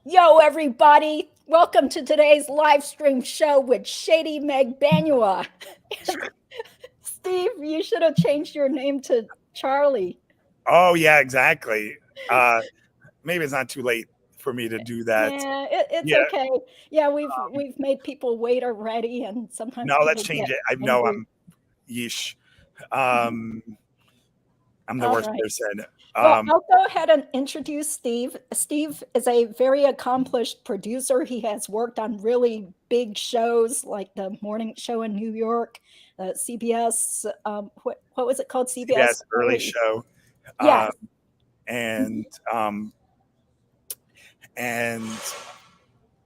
Yo, everybody. Welcome to today's live stream show with Katie Magbanua. Steve, you should have changed your name to Charlie. Oh, yeah, exactly. Maybe it's not too late for me to do that. Yeah, it's Yeah. okay. Yeah, we've made people wait already, and sometimes No, let's people change get it. I know angry. I'm yeesh. Um, I'm the All worst right. person. Well, I'll go ahead and introduce Steve. Steve is a very accomplished producer. He has worked on really big shows like the morning show in New York, CBS. What was it called? CBS CBS Early Early. Show. Yes. And and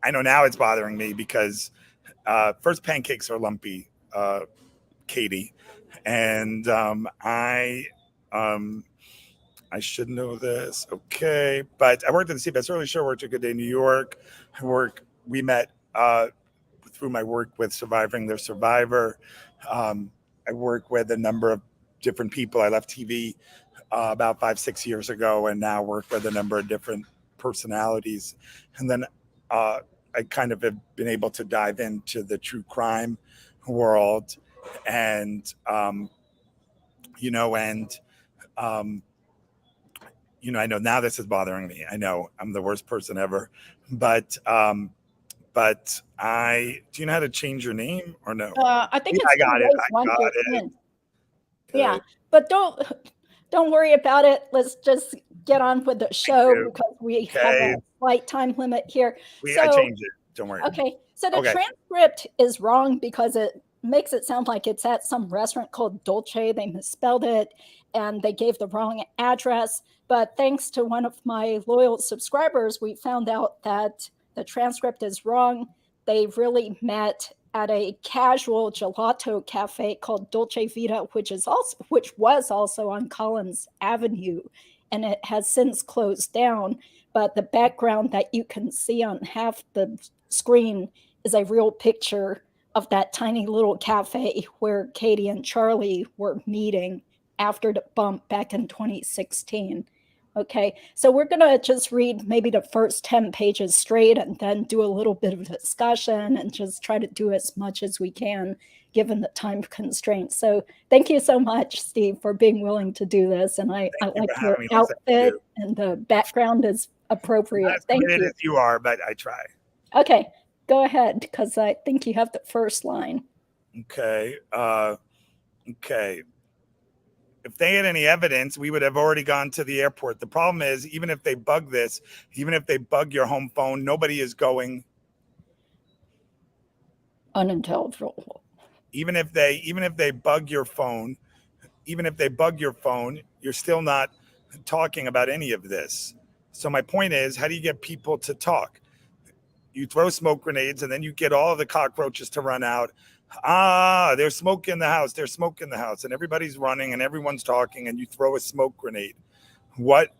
I know now it's bothering me because first pancakes are lumpy, Katie, and I should know this, okay. But I worked at the CBS Early Show, worked at Good Day New York. We met through my work with Surviving the Survivor. I work with a number of different people. I left TV about 5-6 years ago and now work with a number of different personalities. And then I kind of have been able to dive into the true crime world and, I know now this is bothering me. I know I'm the worst person ever, but do you know how to change your name or no? I think Yeah, it's I too got it. late I once got you're it. in. Yeah, Good. but don't worry about it. Let's just get on with the Thank show you. because we have a Okay. slight time limit here. I So changed it. Don't worry. okay, so the Okay. transcript is wrong because it makes it sound like it's at some restaurant called Dolce. They misspelled it and they gave the wrong address. But thanks to one of my loyal subscribers, we found out that the transcript is wrong. They really met at a casual gelato cafe called Dolce Vita, which was also on Collins Avenue, and it has since closed down. But the background that you can see on half the screen is a real picture of that tiny little cafe where Katie and Charlie were meeting after the bump back in 2016. Okay, so we're going to just read maybe the first 10 pages straight and then do a little bit of discussion and just try to do as much as we can given the time constraints. So thank you so much, Steve, for being willing to do this. And I like your outfit and the background is appropriate. Not as Thank committed you. as you are, but I try. Okay, go ahead, because I think you have the first line. Okay. Okay. If they had any evidence, we would have already gone to the airport. The problem is, even if they bug this, even if they bug your home phone, nobody is going. Unintelligible. Even if they bug your phone, you're still not talking about any of this. So my point is, how do you get people to talk? You throw smoke grenades and then you get all of the cockroaches to run out. There's smoke in the house. There's smoke in the house. And everybody's running and everyone's talking and you throw a smoke grenade. What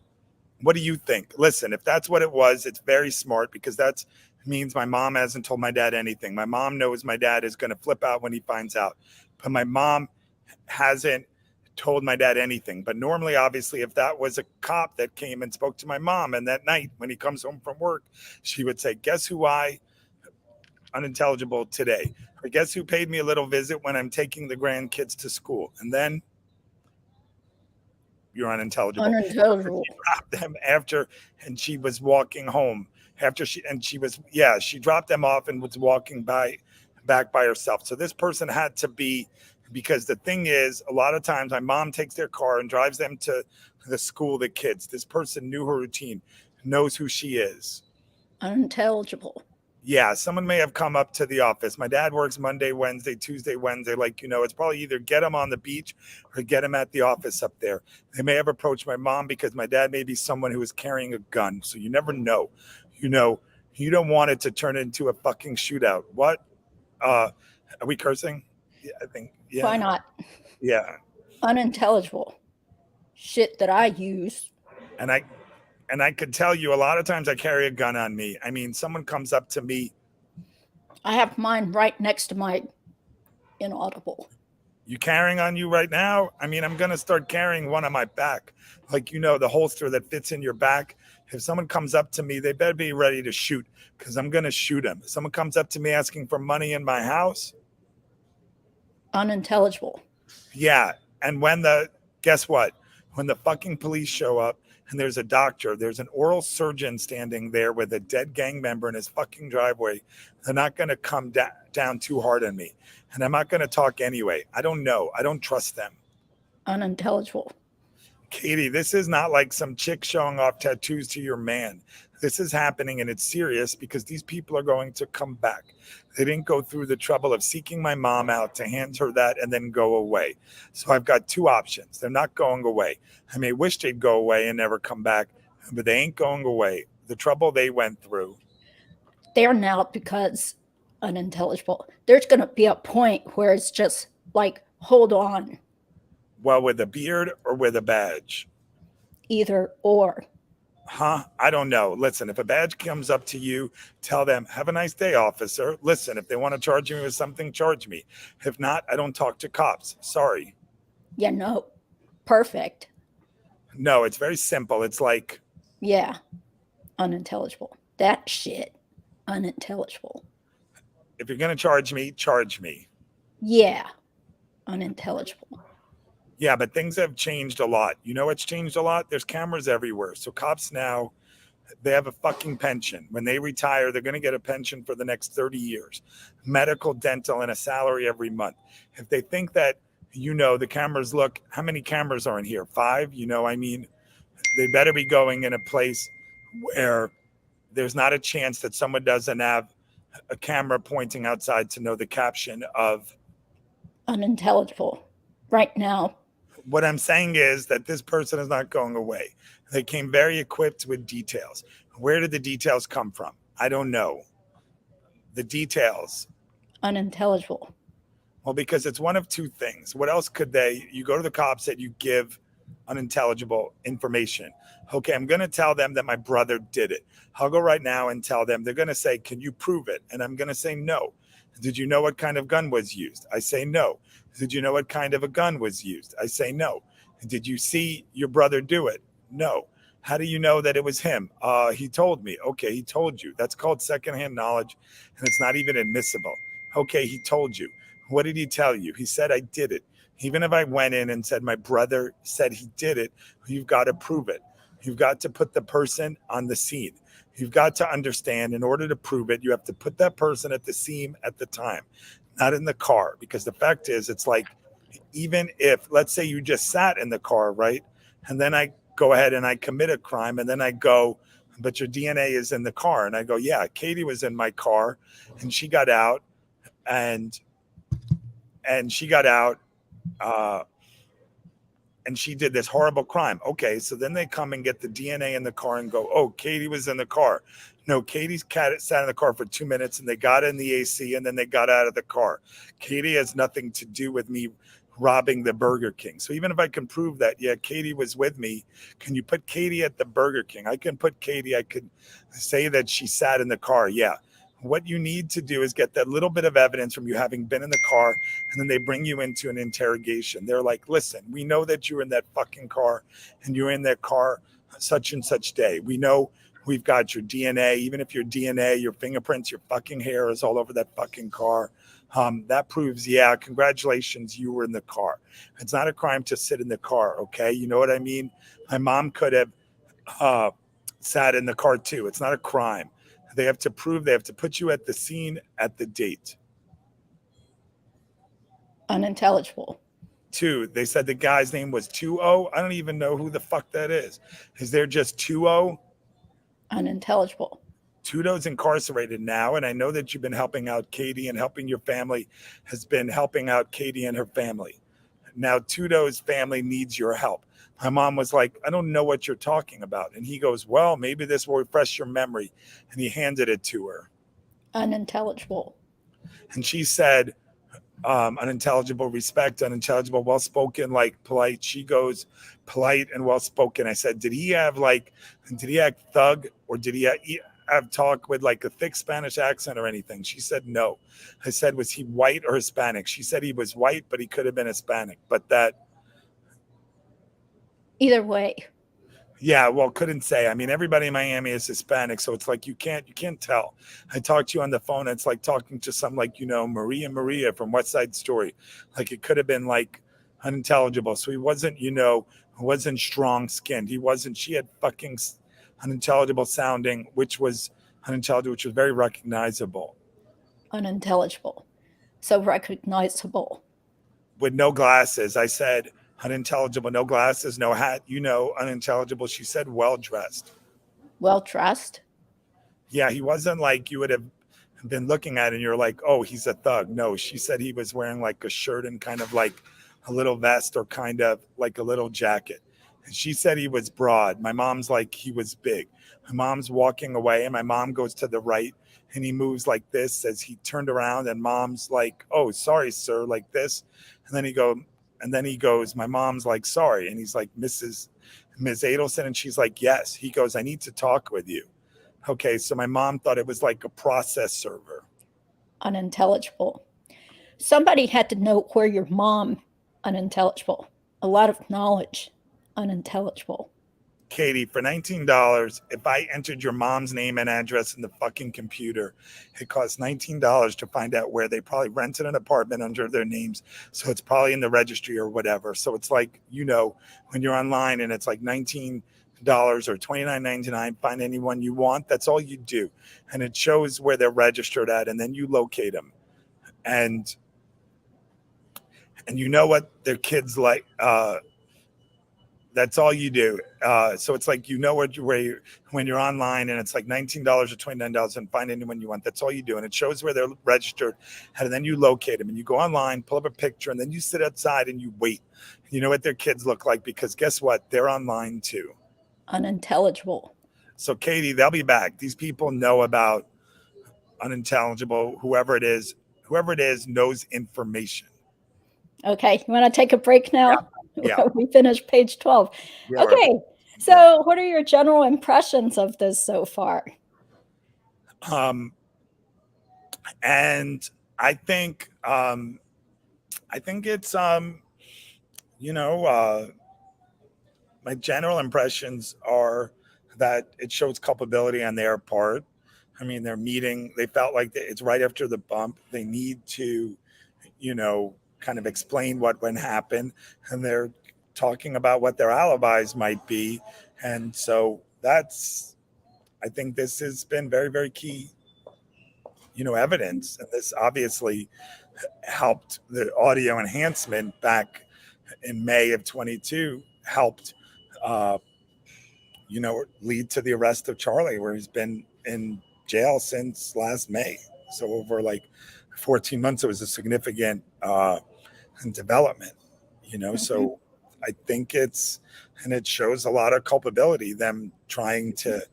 do you think? Listen, if that's what it was, it's very smart because that means my mom hasn't told my dad anything. My mom knows my dad is going to flip out when he finds out. But my mom hasn't told my dad anything. But normally, obviously, if that was a cop that came and spoke to my mom, and that night when he comes home from work, she would say, guess who unintelligible today? Or guess who paid me a little visit when I'm taking the grandkids to school? And then you're unintelligible. Unintelligible. She dropped them after, and she was walking home after she dropped them off and was walking back by herself. So this person had to be, because the thing is, a lot of times my mom takes their car and drives them to the school, the kids. This person knew her routine, knows who she is. Unintelligible. Yeah, someone may have come up to the office. My dad works Monday, Wednesday, Tuesday, Wednesday. It's probably either get him on the beach or get him at the office up there. They may have approached my mom because my dad may be someone who is carrying a gun. So you never know. You don't want it to turn into a fucking shootout. What? Are we cursing? Yeah, I think. Yeah. Why not? Yeah. Unintelligible. Shit that I use. And I could tell you a lot of times I carry a gun on me. I mean, someone comes up to me. I have mine right next to my inaudible. You carrying on you right now? I mean, I'm going to start carrying one on my back. Like, the holster that fits in your back. If someone comes up to me, they better be ready to shoot because I'm going to shoot them. If someone comes up to me asking for money in my house. Unintelligible. Yeah. And guess what? When the fucking police show up and there's a doctor, there's an oral surgeon standing there with a dead gang member in his fucking driveway, they're not going to come down too hard on me. And I'm not going to talk anyway. I don't know. I don't trust them. Unintelligible. Katie, this is not like some chick showing off tattoos to your man. This is happening and it's serious because these people are going to come back. They didn't go through the trouble of seeking my mom out to hand her that and then go away. So I've got two options. They're not going away. I may wish they'd go away and never come back, but they ain't going away. The trouble they went through. They're now because unintelligible. There's going to be a point where it's just like, hold on. Well, with a beard or with a badge? Either or. Huh? I don't know. Listen, if a badge comes up to you, tell them, have a nice day, officer. Listen, if they want to charge me with something, charge me. If not, I don't talk to cops. Sorry. Yeah, no. Perfect. No, it's very simple. It's like. Yeah. Unintelligible. That shit. Unintelligible. If you're going to charge me, charge me. Yeah. Unintelligible. Yeah, but things have changed a lot. You know what's changed a lot? There's cameras everywhere. So cops now, they have a fucking pension. When they retire, they're going to get a pension for the next 30 years. Medical, dental, and a salary every month. If they think that, the cameras look, how many cameras are in here? 5? They better be going in a place where there's not a chance that someone doesn't have a camera pointing outside to know the caption of unintelligible right now. What I'm saying is that this person is not going away. They came very equipped with details. Where did the details come from? I don't know. The details. Unintelligible. Well, because it's one of two things. What else could you go to the cops that you give unintelligible information. Okay, I'm going to tell them that my brother did it. I'll go right now and tell them. They're going to say, can you prove it? And I'm going to say no. Did you know what kind of gun was used? I say no. Did you know what kind of a gun was used? I say no. Did you see your brother do it? No. How do you know that it was him? He told me. Okay, he told you. That's called secondhand knowledge, and it's not even admissible. Okay, he told you. What did he tell you? He said, I did it. Even if I went in and said my brother said he did it, you've got to prove it. You've got to put the person on the scene. You've got to understand, in order to prove it, you have to put that person at the scene at the time, not in the car. Because the fact is, it's like, even if, let's say you just sat in the car, right? And then I go ahead and I commit a crime, and then I go, but your DNA is in the car. And I go, yeah, Katie was in my car, and she got out, and she got out, and she did this horrible crime. Okay, so then they come and get the DNA in the car and go, oh, Katie was in the car. No, Katie's sat in the car for 2 minutes, and they got in the AC, and then they got out of the car. Katie has nothing to do with me robbing the Burger King. So even if I can prove that, yeah, Katie was with me, can you put Katie at the Burger King? I can put Katie, I could say that she sat in the car, yeah. What you need to do is get that little bit of evidence from you having been in the car, and then they bring you into an interrogation. They're like, listen, we know that you were in that fucking car, and you were in that car such and such day. We know we've got your DNA, even if your DNA, your fingerprints, your fucking hair is all over that fucking car. That proves, yeah, congratulations, you were in the car. It's not a crime to sit in the car, okay? You know what I mean? My mom could have sat in the car too. It's not a crime. They have to prove, they have to put you at the scene at the date. Unintelligible. 2, they said the guy's name was 2-0. I don't even know who the fuck that is. Is there just 2-0? Unintelligible. Tudo's incarcerated now, and I know that you've been helping out Katie, and helping your family has been helping out Katie and her family. Now Tudo's family needs your help. My mom was like, I don't know what you're talking about. And he goes, well, maybe this will refresh your memory. And he handed it to her. Unintelligible. And she said, unintelligible, respect, unintelligible, well-spoken, like polite. She goes, polite and well-spoken. I said, did he act thug, or did he have talk with like a thick Spanish accent or anything? She said no. I said, was he white or Hispanic? She said he was white, but he could have been Hispanic. But that, Either way. yeah, well, couldn't say. I mean, everybody in Miami is Hispanic, so it's like you can't tell. I talked to you on the phone. It's like talking to some like Maria from West Side Story. Like it could have been like unintelligible. So he wasn't wasn't strong skinned. He wasn't. She had fucking unintelligible sounding, which was unintelligible, which was very recognizable. Unintelligible, so recognizable. With no glasses. I said unintelligible, no glasses, no hat, unintelligible. She said well dressed. Well dressed? Yeah, he wasn't like you would have been looking at and you're like, oh, he's a thug. No, she said he was wearing like a shirt and kind of like a little vest or kind of like a little jacket. And she said he was broad. My mom's like, he was big. My mom's walking away and my mom goes to the right and he moves like this as he turned around and mom's like, oh, sorry, sir, like this. And then he goes, my mom's like, sorry. And he's like, Ms. Adelson. And she's like, yes. He goes, I need to talk with you. Okay. So my mom thought it was like a process server. Unintelligible. Somebody had to know where your mom, unintelligible. A lot of knowledge, unintelligible. Katie, for $19, if I entered your mom's name and address in the fucking computer, it costs $19 to find out where they probably rented an apartment under their names. So it's probably in the registry or whatever. So it's like, when you're online and it's like $19 or $29.99, find anyone you want. That's all you do. And it shows where they're registered at. And then you locate them. And you know what their kids like. That's all you do. So it's like, when you're online and it's like $19 or $29 and find anyone you want. That's all you do. And it shows where they're registered. And then you locate them and you go online, pull up a picture, and then you sit outside and you wait. You know what their kids look like, because guess what? They're online too. Unintelligible. So Katie, they'll be back. These people know about unintelligible. Whoever it is knows information. Okay. You want to take a break now? Yeah. We finished page 12. Yeah. Okay. So what are your general impressions of this so far? And I think it's, my general impressions are that it shows culpability on their part. I mean, they felt like it's right after the bump. They need to, kind of explain what happened, and they're talking about what their alibis might be. And so I think this has been very, very key, evidence. And this obviously helped the audio enhancement back in May of 22, helped, lead to the arrest of Charlie, where he's been in jail since last May. So over like 14 months, it was a significant development, Mm-hmm. So I think it shows a lot of culpability, them trying to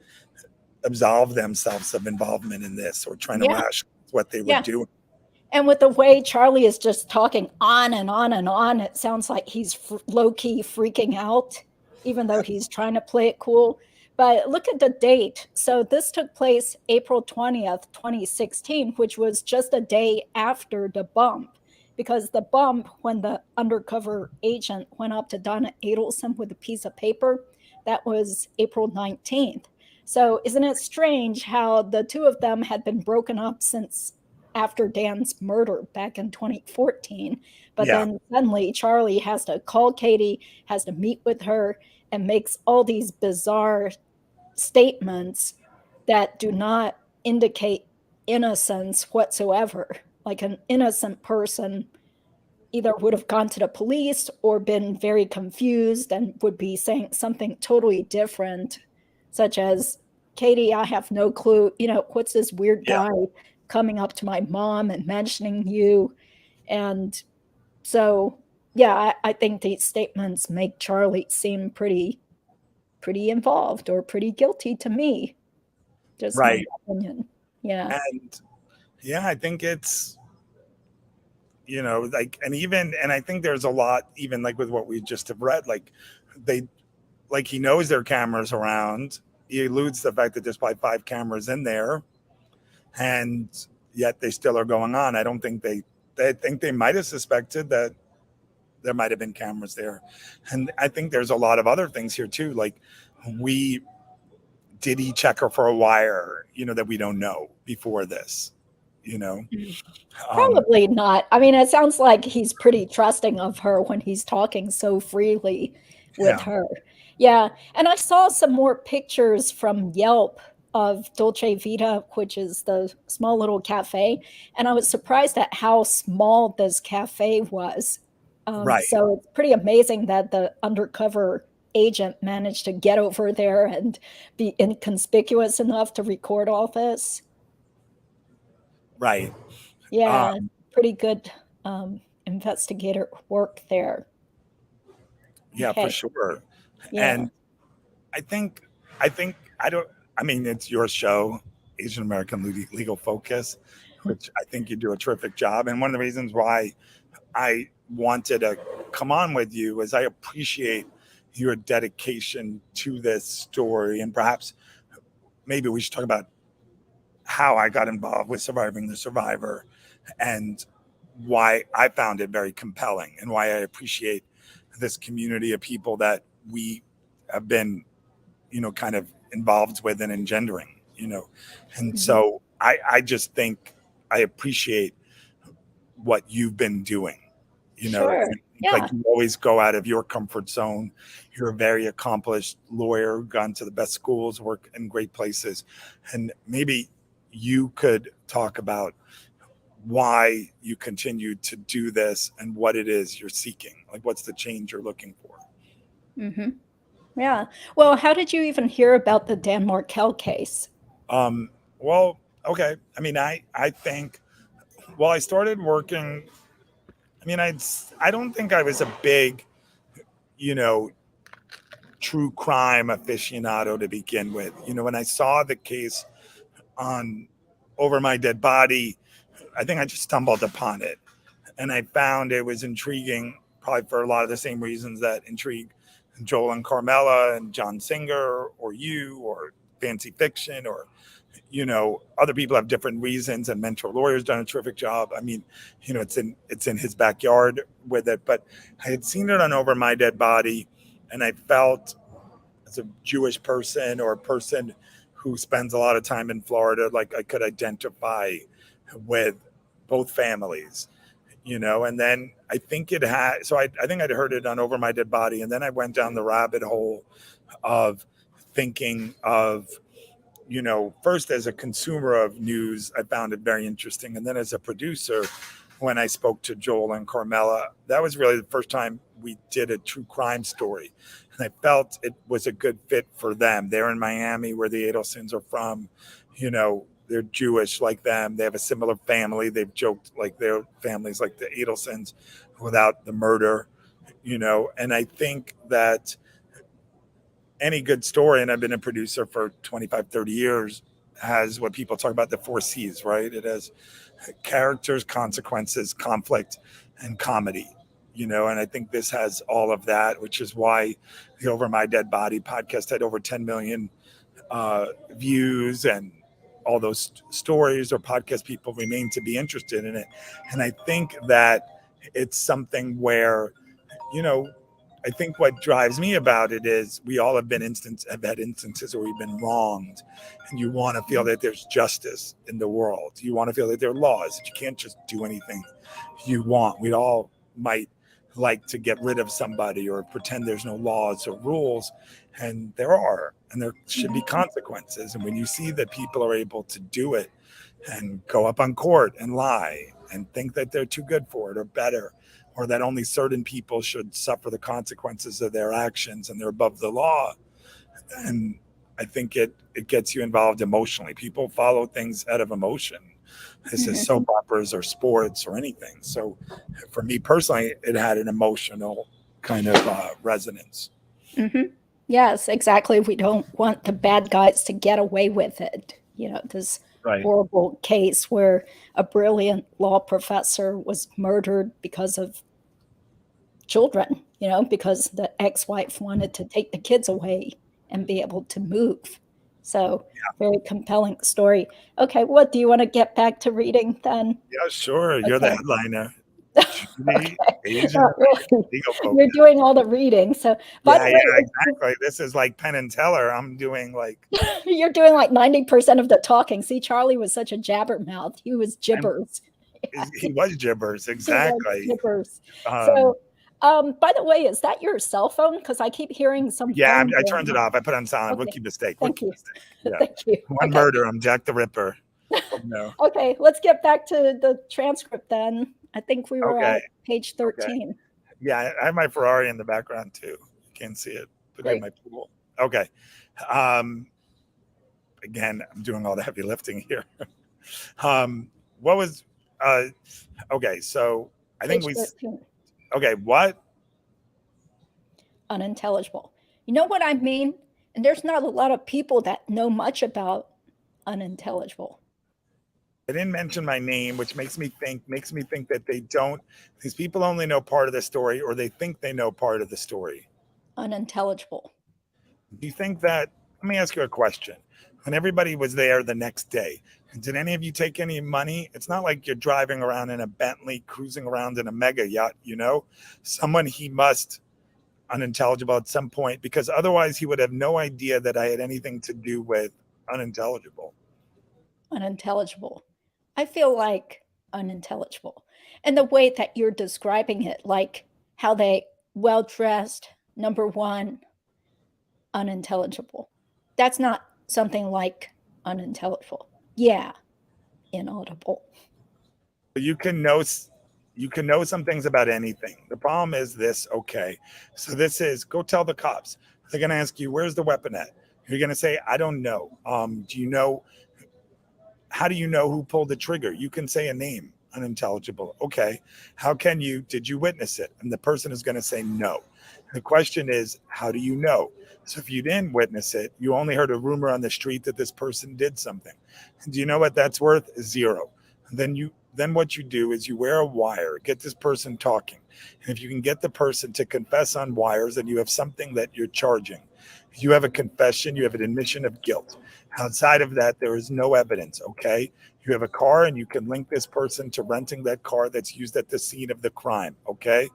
absolve themselves of involvement in this or trying to rationalize what they were doing. And with the way Charlie is just talking on and on and on, it sounds like he's low-key freaking out, even though he's trying to play it cool. But look at the date. So this took place April 20th, 2016, which was just a day after the bump. Because the bump, when the undercover agent went up to Donna Adelson with a piece of paper, that was April 19th. So isn't it strange how the two of them had been broken up since after Dan's murder back in 2014? But then suddenly Charlie has to call Katie, has to meet with her, and makes all these bizarre statements that do not indicate innocence whatsoever. Like an innocent person either would have gone to the police or been very confused and would be saying something totally different, such as, Katie, I have no clue, what's this weird guy coming up to my mom and mentioning you. And so, I think these statements make Charlie seem pretty involved or pretty guilty to me. Just my opinion. Yeah. And I think it's, and I think there's a lot, even like with what we just have read, like he knows there are cameras around, he alludes to the fact that there's probably 5 cameras in there, and yet they still are going on. I don't think they think they might have suspected that there might have been cameras there. And I think there's a lot of other things here too. Like, did he check her for a wire, that we don't know before this, Probably not. I mean, it sounds like he's pretty trusting of her when he's talking so freely with Yeah. her. Yeah. And I saw some more pictures from Yelp of Dolce Vita, which is the small little cafe. And I was surprised at how small this cafe was. Right. So it's pretty amazing that the undercover agent managed to get over there and be inconspicuous enough to record all this. Right. Yeah, pretty good investigator work there. Yeah, for Okay. sure. Yeah. And I think it's your show, Asian American Legal Focus, which I think you do a terrific job. And one of the reasons why I wanted to come on with you is I appreciate your dedication to this story. And perhaps maybe we should talk about how I got involved with Surviving the Survivor and why I found it very compelling and why I appreciate this community of people that we have been, kind of involved with and engendering, And so I just think I appreciate what you've been doing, Sure. Yeah. Like, you always go out of your comfort zone. You're a very accomplished lawyer, gone to the best schools, work in great places. And maybe you could talk about why you continue to do this and what it is you're seeking. Like, what's the change you're looking for? Mm-hmm. Yeah. Well, how did you even hear about the Dan Markel case? Well, okay. I mean, I think, well, I started working. I mean, I don't think I was a big, true crime aficionado to begin with. When I saw the case on Over My Dead Body, I think I just stumbled upon it. And I found it was intriguing, probably for a lot of the same reasons that intrigue Joel and Carmela and John Singer or you or Fancy Fiction or, other people have different reasons, and Mentor Lawyer's done a terrific job. I mean, it's in his backyard with it, but I had seen it on Over My Dead Body, and I felt, as a Jewish person or a person who spends a lot of time in Florida, like I could identify with both families, and then I think it had, so I think I'd heard it on Over My Dead Body. And then I went down the rabbit hole of thinking of, first as a consumer of news, I found it very interesting. And then as a producer, when I spoke to Joel and Carmela, that was really the first time we did a true crime story. And I felt it was a good fit for them. They're in Miami, where the Adelsons are from, they're Jewish like them. They have a similar family. They've joked like their families like the Adelsons without the murder, and I think that any good story, and I've been a producer for 25, 30 years, has what people talk about, the 4 C's, right? It has characters, consequences, conflict, and comedy, and I think this has all of that, which is why the Over My Dead Body podcast had over 10 million views, and all those stories or podcast people remain to be interested in it. And I think that it's something where, I think what drives me about it is we all have had instances where we've been wronged, and you want to feel that there's justice in the world. You want to feel that there are laws, that you can't just do anything you want. We all might like to get rid of somebody or pretend there's no laws or rules, and there are, and there should be consequences. And when you see that people are able to do it and go up on court and lie and think that they're too good for it or better, or that only certain people should suffer the consequences of their actions and they're above the law, and I think it gets you involved emotionally. People follow things out of emotion. This is soap operas or sports or anything. So for me personally, it had an emotional kind of resonance. Mm-hmm. Yes, exactly. We don't want the bad guys to get away with it. This horrible case where a brilliant law professor was murdered because of children, because the ex-wife wanted to take the kids away and be able to move. So very compelling story. Okay, what do you want to get back to reading then? Yeah, sure. You're the headliner. Judy, Asian legal You're doing all the reading. So, by the way, exactly. This is like Penn and Teller. I'm doing like you're doing like 90% of the talking. See, Charlie was such a jabbermouth. He was gibbers. He was gibbers, exactly. Gibbers. So, by the way, is that your cell phone? Because I keep hearing some. Yeah, I turned it off. I put it on silent. Okay. Rookie mistake. Thank you. Yeah. Thank you. One murder. I'm Jack the Ripper. Oh, no. Okay, let's get back to the transcript then. I think we were at page 13. Okay. Yeah, I have my Ferrari in the background too. You can't see it, but I have my pool. Okay. Again, I'm doing all the heavy lifting here. What was okay, so I think Page 13. Okay, what? Unintelligible. You know what I mean? And there's not a lot of people that know much about unintelligible. I didn't mention my name, which makes me think that they don't, these people only know part of the story, or they think they know part of the story. Unintelligible. Do you think that, let me ask you a question. When everybody was there the next day, did any of you take any money? It's not like you're driving around in a Bentley, cruising around in a mega yacht, you know? Someone he must unintelligible at some point, because otherwise he would have no idea that I had anything to do with unintelligible. Unintelligible. I feel like unintelligible. And the way that you're describing it, like how they well-dressed, number one, unintelligible. That's not something like unintelligible. Yeah, inaudible. You can know some things about anything. The problem is this, okay. So this is, go tell the cops. They're gonna ask you, where's the weapon at? You're gonna say, I don't know. Do you know, how do you know who pulled the trigger? You can say a name, unintelligible. Okay, how can you, did you witness it? And the person is gonna say no. The question is, how do you know? So if you didn't witness it, you only heard a rumor on the street that this person did something. Do you know what that's worth? Zero. Then what you do is you wear a wire, get this person talking. And if you can get the person to confess on wires, then you have something that you're charging. You have a confession, you have an admission of guilt. Outside of that, there is no evidence, okay? You have a car and you can link this person to renting that car that's used at the scene of the crime, okay?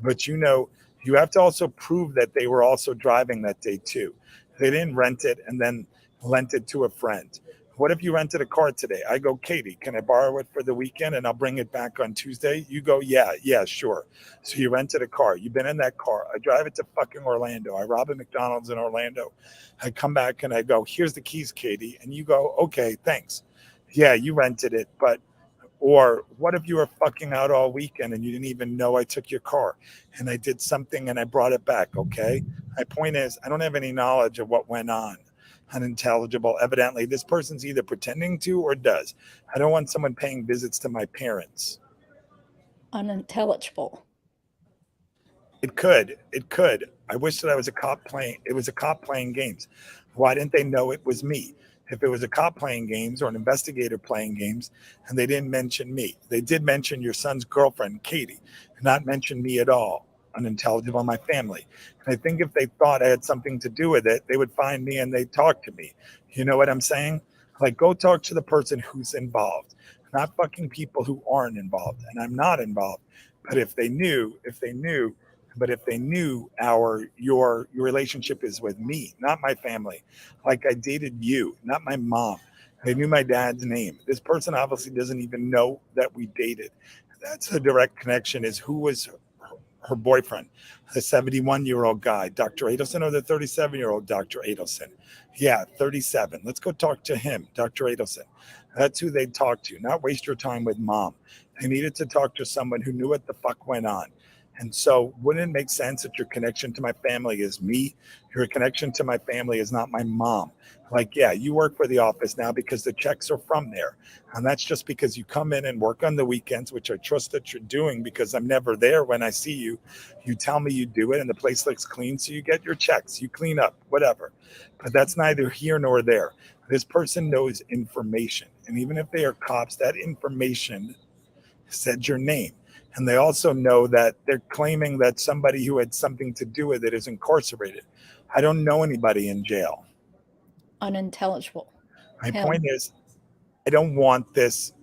But you know, you have to also prove that they were also driving that day too. They didn't rent it and then lent it to a friend. What if you rented a car today? I go, Katie, can I borrow it for the weekend and I'll bring it back on Tuesday? You go, yeah, sure. So you rented a car. You've been in that car. I drive it to fucking Orlando. I rob a McDonald's in Orlando. I come back and I go, here's the keys, Katie. And you go, okay, thanks. Yeah, you rented it. But, or what if you were fucking out all weekend and you didn't even know I took your car and I did something and I brought it back, okay? My point is, I don't have any knowledge of what went on. Unintelligible. Evidently, this person's either pretending to or does. I don't want someone paying visits to my parents. Unintelligible. It could. I wish that I was a cop playing. It was a cop playing games. Why didn't they know it was me? If it was a cop playing games or an investigator playing games, and they didn't mention me, they did mention your son's girlfriend, Katie, not mention me at all. Unintelligible, my family. And I think if they thought I had something to do with it, they would find me and they'd talk to me. You know what I'm saying? Like, go talk to the person who's involved, not fucking people who aren't involved. And I'm not involved. But if they knew your relationship is with me, not my family. Like, I dated you, not my mom. They knew my dad's name. This person obviously doesn't even know that we dated. That's a direct connection, is who was her boyfriend, the 71-year-old guy, Dr. Adelson, or the 37-year-old Dr. Adelson? Yeah, 37. Let's go talk to him, Dr. Adelson. That's who they'd talk to, not waste your time with mom. They needed to talk to someone who knew what the fuck went on. And so wouldn't it make sense that your connection to my family is me? Your connection to my family is not my mom. Like, yeah, you work for the office now because the checks are from there. And that's just because you come in and work on the weekends, which I trust that you're doing because I'm never there when I see you. You tell me you do it and the place looks clean, so you get your checks, you clean up, whatever. But that's neither here nor there. This person knows information. And even if they are cops, that information said your name. And they also know that they're claiming that somebody who had something to do with it is incarcerated. I don't know anybody in jail. Unintelligible. My Him. point is, I don't want this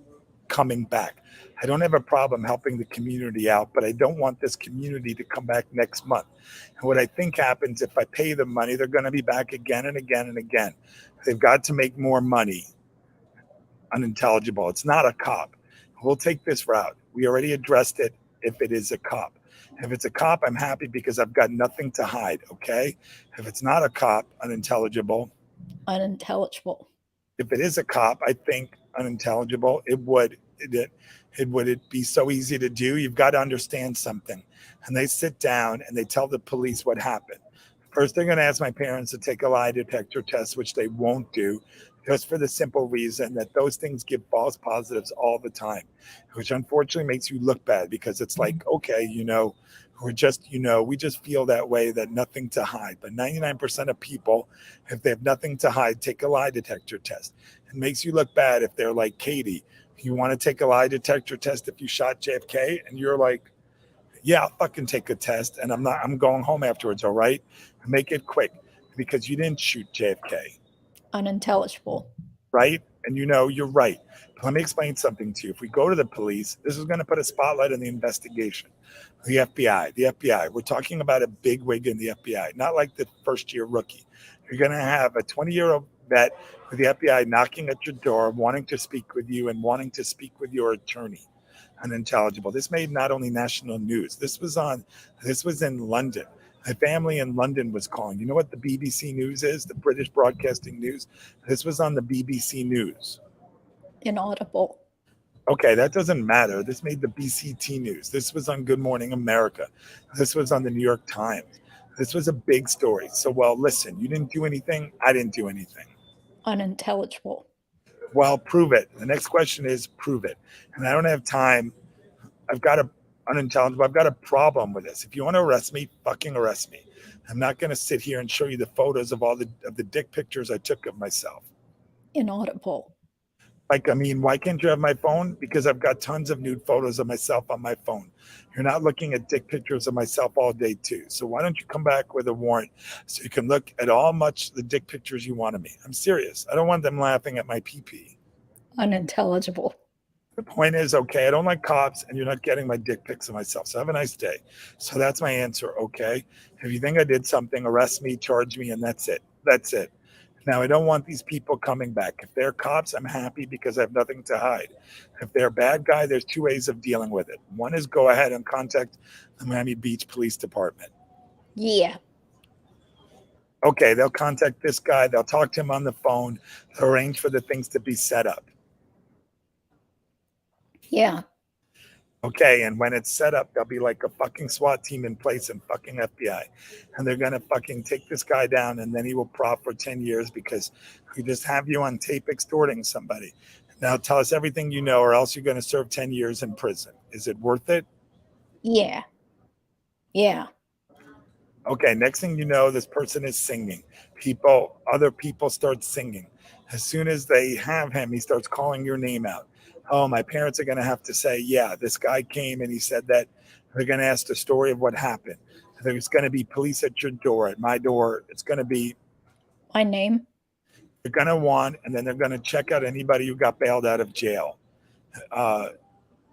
coming back. I don't have a problem helping the community out, but I don't want this community to come back next month. And what I think happens, if I pay them money, they're going to be back again and again and again. They've got to make more money. Unintelligible. It's not a cop. We'll take this route. We already addressed it if it is a cop. If it's a cop, I'm happy because I've got nothing to hide, okay? If it's not a cop, unintelligible. Unintelligible. If it is a cop, I think unintelligible, it would be so easy to do. You've got to understand something. And they sit down and they tell the police what happened. First, they're going to ask my parents to take a lie detector test, which they won't do, just for the simple reason that those things give false positives all the time, which unfortunately makes you look bad because it's like, okay, we just feel that way, that nothing to hide. But 99% of people, if they have nothing to hide, take a lie detector test. It makes you look bad if they're like, Katie, you want to take a lie detector test if you shot JFK? And you're like, yeah, I'll fucking take a test and I'm going home afterwards, all right? Make it quick because you didn't shoot JFK. Unintelligible. Right? And you're right. But let me explain something to you. If we go to the police, this is going to put a spotlight on the investigation. The FBI. We're talking about a big wig in the FBI, not like the first year rookie. You're going to have a 20-year-old vet with the FBI knocking at your door, wanting to speak with you and wanting to speak with your attorney. Unintelligible. This made not only national news. This was in London. My family in London was calling. You know what the BBC News is? The British Broadcasting News. This was on the BBC News. Inaudible. Okay, that doesn't matter. This made the BCT News. This was on Good Morning America. This was on the New York Times. This was a big story. So, well, listen, you didn't do anything. I didn't do anything. Unintelligible. Well, prove it. The next question is prove it. And I don't have time. I've got a problem with this. If you want to arrest me, fucking arrest me. I'm not going to sit here and show you the photos of all the dick pictures I took of myself. Inaudible. Why can't you have my phone? Because I've got tons of nude photos of myself on my phone. You're not looking at dick pictures of myself all day too. So why don't you come back with a warrant so you can look at all much the dick pictures you want of me? I'm serious. I don't want them laughing at my pee-pee. Unintelligible. The point is, okay, I don't like cops and you're not getting my dick pics of myself. So have a nice day. So that's my answer, okay? If you think I did something, arrest me, charge me, and that's it. That's it. Now, I don't want these people coming back. If they're cops, I'm happy because I have nothing to hide. If they're a bad guy, there's two ways of dealing with it. One is go ahead and contact the Miami Beach Police Department. Yeah. Okay, they'll contact this guy. They'll talk to him on the phone. They'll arrange for the things to be set up. Yeah. Okay, and when it's set up, there'll be like a fucking SWAT team in place and fucking FBI. And they're going to fucking take this guy down and then he will prop for 10 years because we just have you on tape extorting somebody. Now tell us everything you know or else you're going to serve 10 years in prison. Is it worth it? Yeah. Yeah. Okay, next thing you know, this person is singing. Other people start singing. As soon as they have him, he starts calling your name out. Oh, my parents are going to have to say, yeah, this guy came and he said that. They're going to ask the story of what happened. There's going to be police at your door, at my door. It's going to be my name. They're going to want, and then they're going to check out anybody who got bailed out of jail,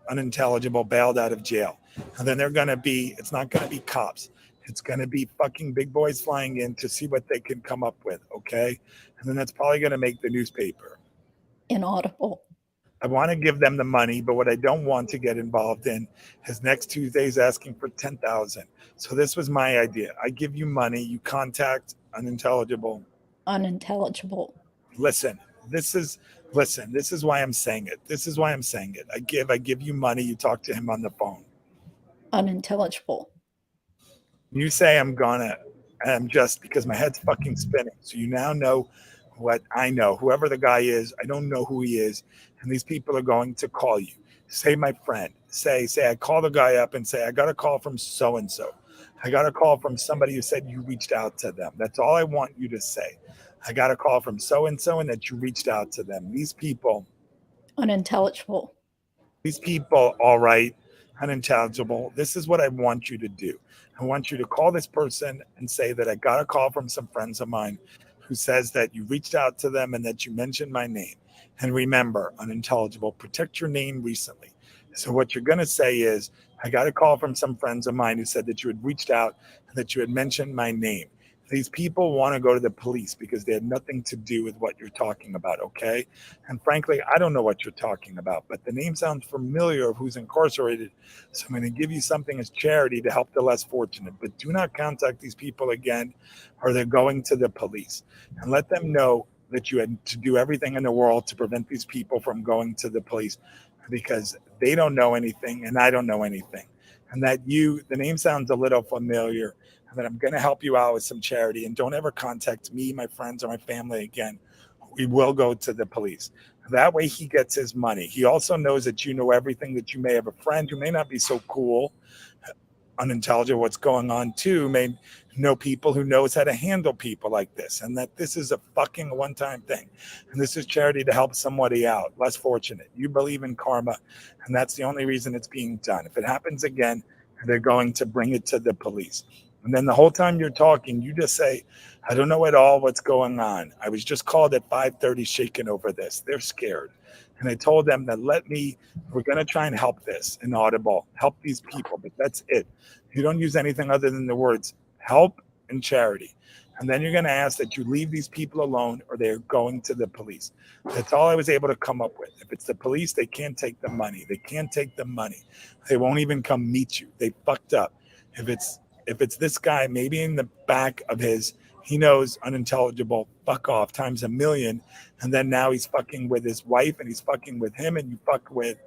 unintelligible, bailed out of jail. And then it's not going to be cops. It's going to be fucking big boys flying in to see what they can come up with, okay? And then that's probably going to make the newspaper. Inaudible. I want to give them the money, but what I don't want to get involved in is next Tuesday's asking for $10,000. So this was my idea. I give you money, you contact unintelligible. Listen, this is why I'm saying it. I give you money, you talk to him on the phone. Unintelligible. You say I'm just because my head's fucking spinning. So you now know what I know. Whoever the guy is, I don't know who he is. And these people are going to call you. Say, my friend, say, I call the guy up and say, I got a call from so-and-so. I got a call from somebody who said you reached out to them. That's all I want you to say. I got a call from so-and-so and that you reached out to them. These people. Unintelligible. These people, all right, unintelligible. This is what I want you to do. I want you to call this person and say that I got a call from some friends of mine who says that you reached out to them and that you mentioned my name. And remember, unintelligible, protect your name recently. So what you're going to say is, I got a call from some friends of mine who said that you had reached out and that you had mentioned my name. These people want to go to the police because they had nothing to do with what you're talking about, okay? And frankly, I don't know what you're talking about, but the name sounds familiar of who's incarcerated. So I'm going to give you something as charity to help the less fortunate. But do not contact these people again, or they're going to the police. And let them know that you had to do everything in the world to prevent these people from going to the police, because they don't know anything and I don't know anything. And that the name sounds a little familiar, and that I'm going to help you out with some charity. And don't ever contact me, my friends, or my family again. We will go to the police. That way he gets his money. He also knows that you know everything, that you may have a friend who may not be so cool, unintelligent, what's going on too, may know people who knows how to handle people like this, and that this is a fucking one-time thing. And this is charity to help somebody out, less fortunate. You believe in karma, and that's the only reason it's being done. If it happens again, they're going to bring it to the police. And then the whole time you're talking, you just say, I don't know at all what's going on. I was just called at 5:30 shaken over this. They're scared. And I told them that we're going to try and help this inaudible, help these people, but that's it. You don't use anything other than the words help and charity. And then you're going to ask that you leave these people alone, or they're going to the police. That's all I was able to come up with. If it's the police, they can't take the money. They can't take the money. They won't even come meet you. They fucked up. If it's this guy, maybe in the back of he knows unintelligible, fuck off times a million. And then now he's fucking with his wife and he's fucking with him, and you fuck with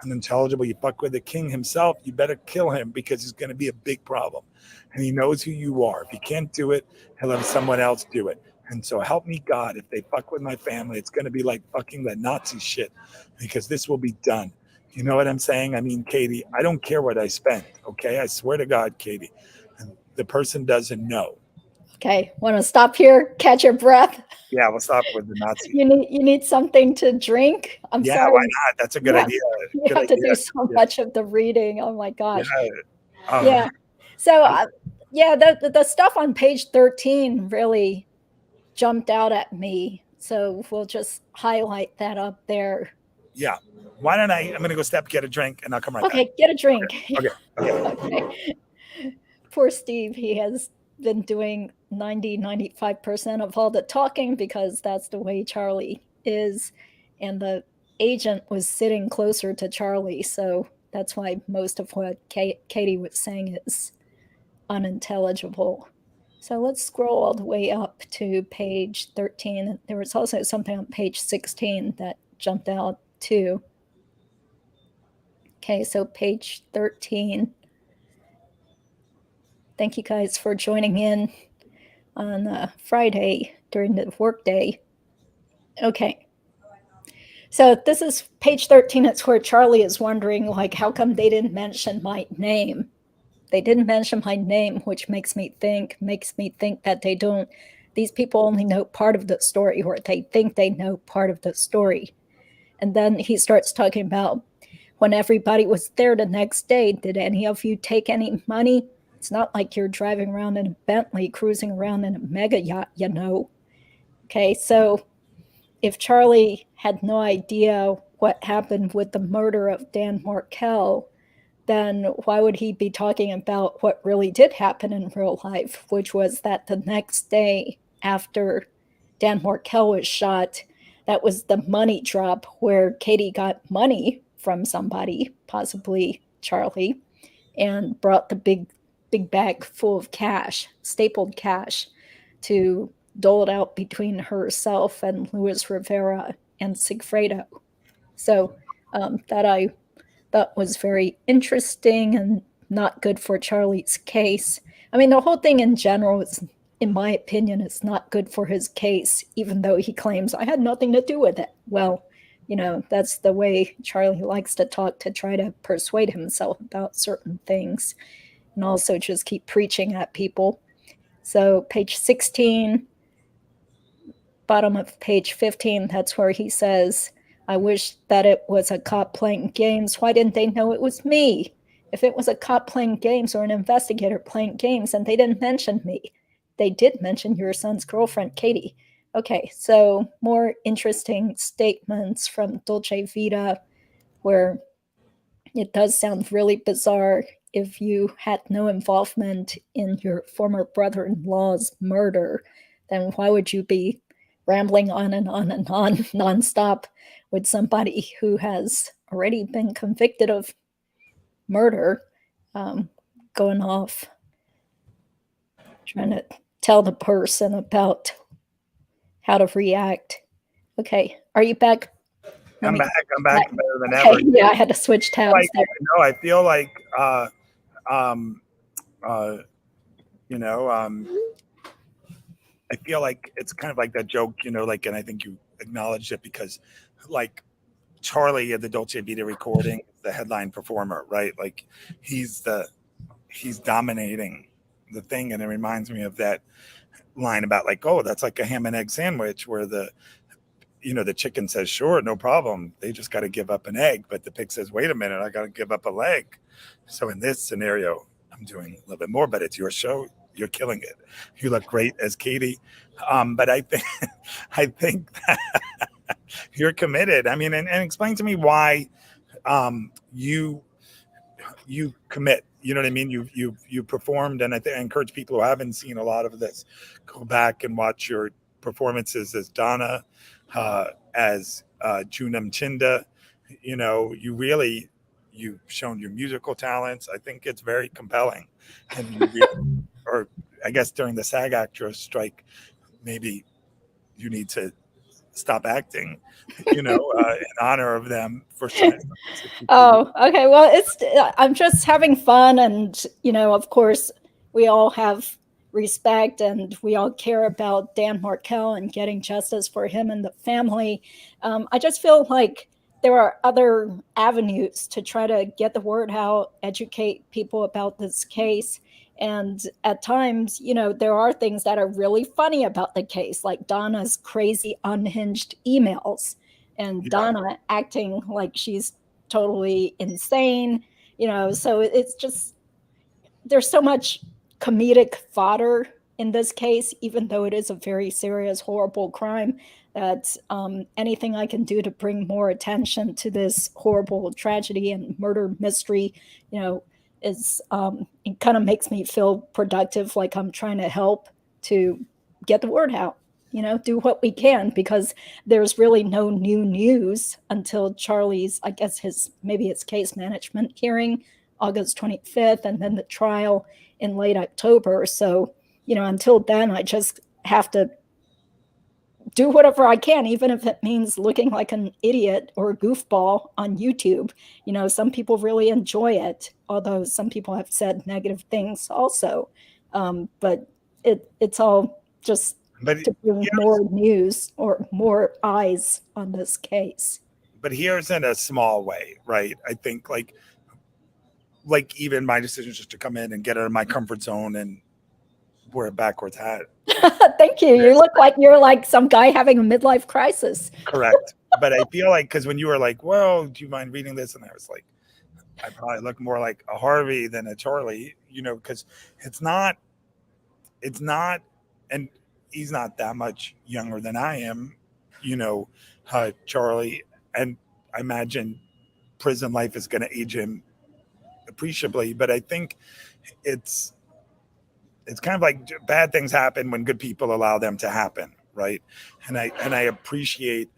unintelligible, you fuck with the king himself. You better kill him, because he's going to be a big problem. And he knows who you are. If he can't do it, he'll have someone else do it. And so help me God, if they fuck with my family, it's going to be like fucking the Nazi shit, because this will be done. You know what I'm saying? I mean, Katie, I don't care what I spent. Okay. I swear to God, Katie, and the person doesn't know. Okay, want to stop here, catch your breath? Yeah, we'll stop with the Nazi. You need something to drink? I'm sorry. Why not? That's a good idea. You have to do so much of the reading. Oh my gosh. Yeah. So, the stuff on page 13 really jumped out at me. So we'll just highlight that up there. Yeah. Why don't I'm going to go get a drink, and I'll come right back. Okay, get a drink. Okay. Poor Steve. He has been doing 95% of all the talking, because that's the way Charlie is. And the agent was sitting closer to Charlie. So that's why most of what Katie was saying is unintelligible. So let's scroll all the way up to page 13. There was also something on page 16 that jumped out too. Okay, so page 13. Thank you guys for joining in on Friday during the workday. Okay. So this is page 13. It's where Charlie is wondering, like, how come they didn't mention my name? They didn't mention my name, which makes me think that these people only know part of the story, or they think they know part of the story. And then he starts talking about when everybody was there the next day, did any of you take any money? It's not like you're driving around in a Bentley, cruising around in a mega yacht, you know. Okay, so if Charlie had no idea what happened with the murder of Dan Markel, then why would he be talking about what really did happen in real life, which was that the next day after Dan Markel was shot, that was the money drop where Katie got money from somebody, possibly Charlie, and brought the big bag full of cash, stapled cash, to dole it out between herself and Luis Rivera and Sigfredo. So that was very interesting and not good for Charlie's case. I mean, the whole thing in general is, in my opinion, is not good for his case, even though he claims I had nothing to do with it. Well, that's the way Charlie likes to talk, to try to persuade himself about certain things, and also just keep preaching at people. So page 16, bottom of page 15, that's where he says, I wish that it was a cop playing games. Why didn't they know it was me? If it was a cop playing games or an investigator playing games and they didn't mention me, they did mention your son's girlfriend, Katie. Okay, so more interesting statements from Dolce Vita, where it does sound really bizarre. If you had no involvement in your former brother-in-law's murder, then why would you be rambling on and on and on nonstop with somebody who has already been convicted of murder, going off, trying to tell the person about how to react. Okay, are you back? I'm back better than Okay, ever. yeah, I had to switch tabs there. No, I feel like, I feel like it's kind of like that joke, like, and I think you acknowledged it because, like, Charlie at the Dolce Vita recording, the headline performer, right? Like, he's dominating the thing, and it reminds me of that line about, like, oh, that's like a ham and egg sandwich, where the chicken says, sure, no problem, they just got to give up an egg, but the pig says, wait a minute, I got to give up a leg. So in this scenario, I'm doing a little bit more, but it's your show, you're killing it, you look great as Katie. But I think that you're committed. I mean, and explain to me why you commit. You know what I mean? You performed, and I encourage people who haven't seen a lot of this, go back and watch your performances as Donna, as Junam Chinda. You've shown your musical talents. I think it's very compelling, and or I guess during the SAG-AFTRA strike, maybe you need to stop acting, in honor of them for sure. Oh, okay. Well, I'm just having fun. And, of course, we all have respect and we all care about Dan Markel and getting justice for him and the family. I just feel like there are other avenues to try to get the word out, educate people about this case. And at times, there are things that are really funny about the case, like Donna's crazy, unhinged emails and Donna acting like she's totally insane, so it's just, there's so much comedic fodder in this case, even though it is a very serious, horrible crime, that anything I can do to bring more attention to this horrible tragedy and murder mystery, is it kind of makes me feel productive, like I'm trying to help to get the word out, do what we can, because there's really no new news until Charlie's, I guess maybe it's case management hearing August 25th, and then the trial in late October. So, until then, I just have to do whatever I can, even if it means looking like an idiot or a goofball on YouTube. Some people really enjoy it, although some people have said negative things also. But it's all just to bring more news or more eyes on this case. But here's in a small way, right? I think like even my decision just to come in and get out of my comfort zone and wear a backwards hat. Thank you. You look like you're like some guy having a midlife crisis. Correct. But I feel like, because when you were like, well, do you mind reading this? And I was like, I probably look more like a Harvey than a Charlie, because it's not, and he's not that much younger than I am, Charlie. And I imagine prison life is going to age him appreciably. But I think it's kind of like bad things happen when good people allow them to happen, right? And I appreciate,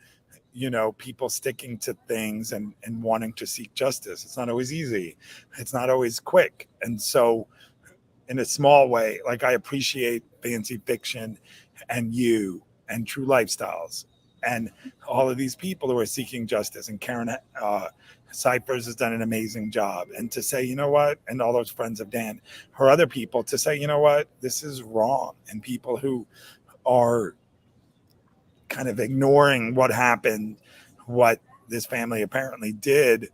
people sticking to things and wanting to seek justice. It's not always easy. It's not always quick. And so in a small way, like, I appreciate fancy fiction and you and True Lifestyles and all of these people who are seeking justice. And Karen Cyphers has done an amazing job. And to say, you know what, and all those friends of Dan, or other people, to say, you know what, this is wrong. And people who are kind of ignoring what happened, what this family apparently did,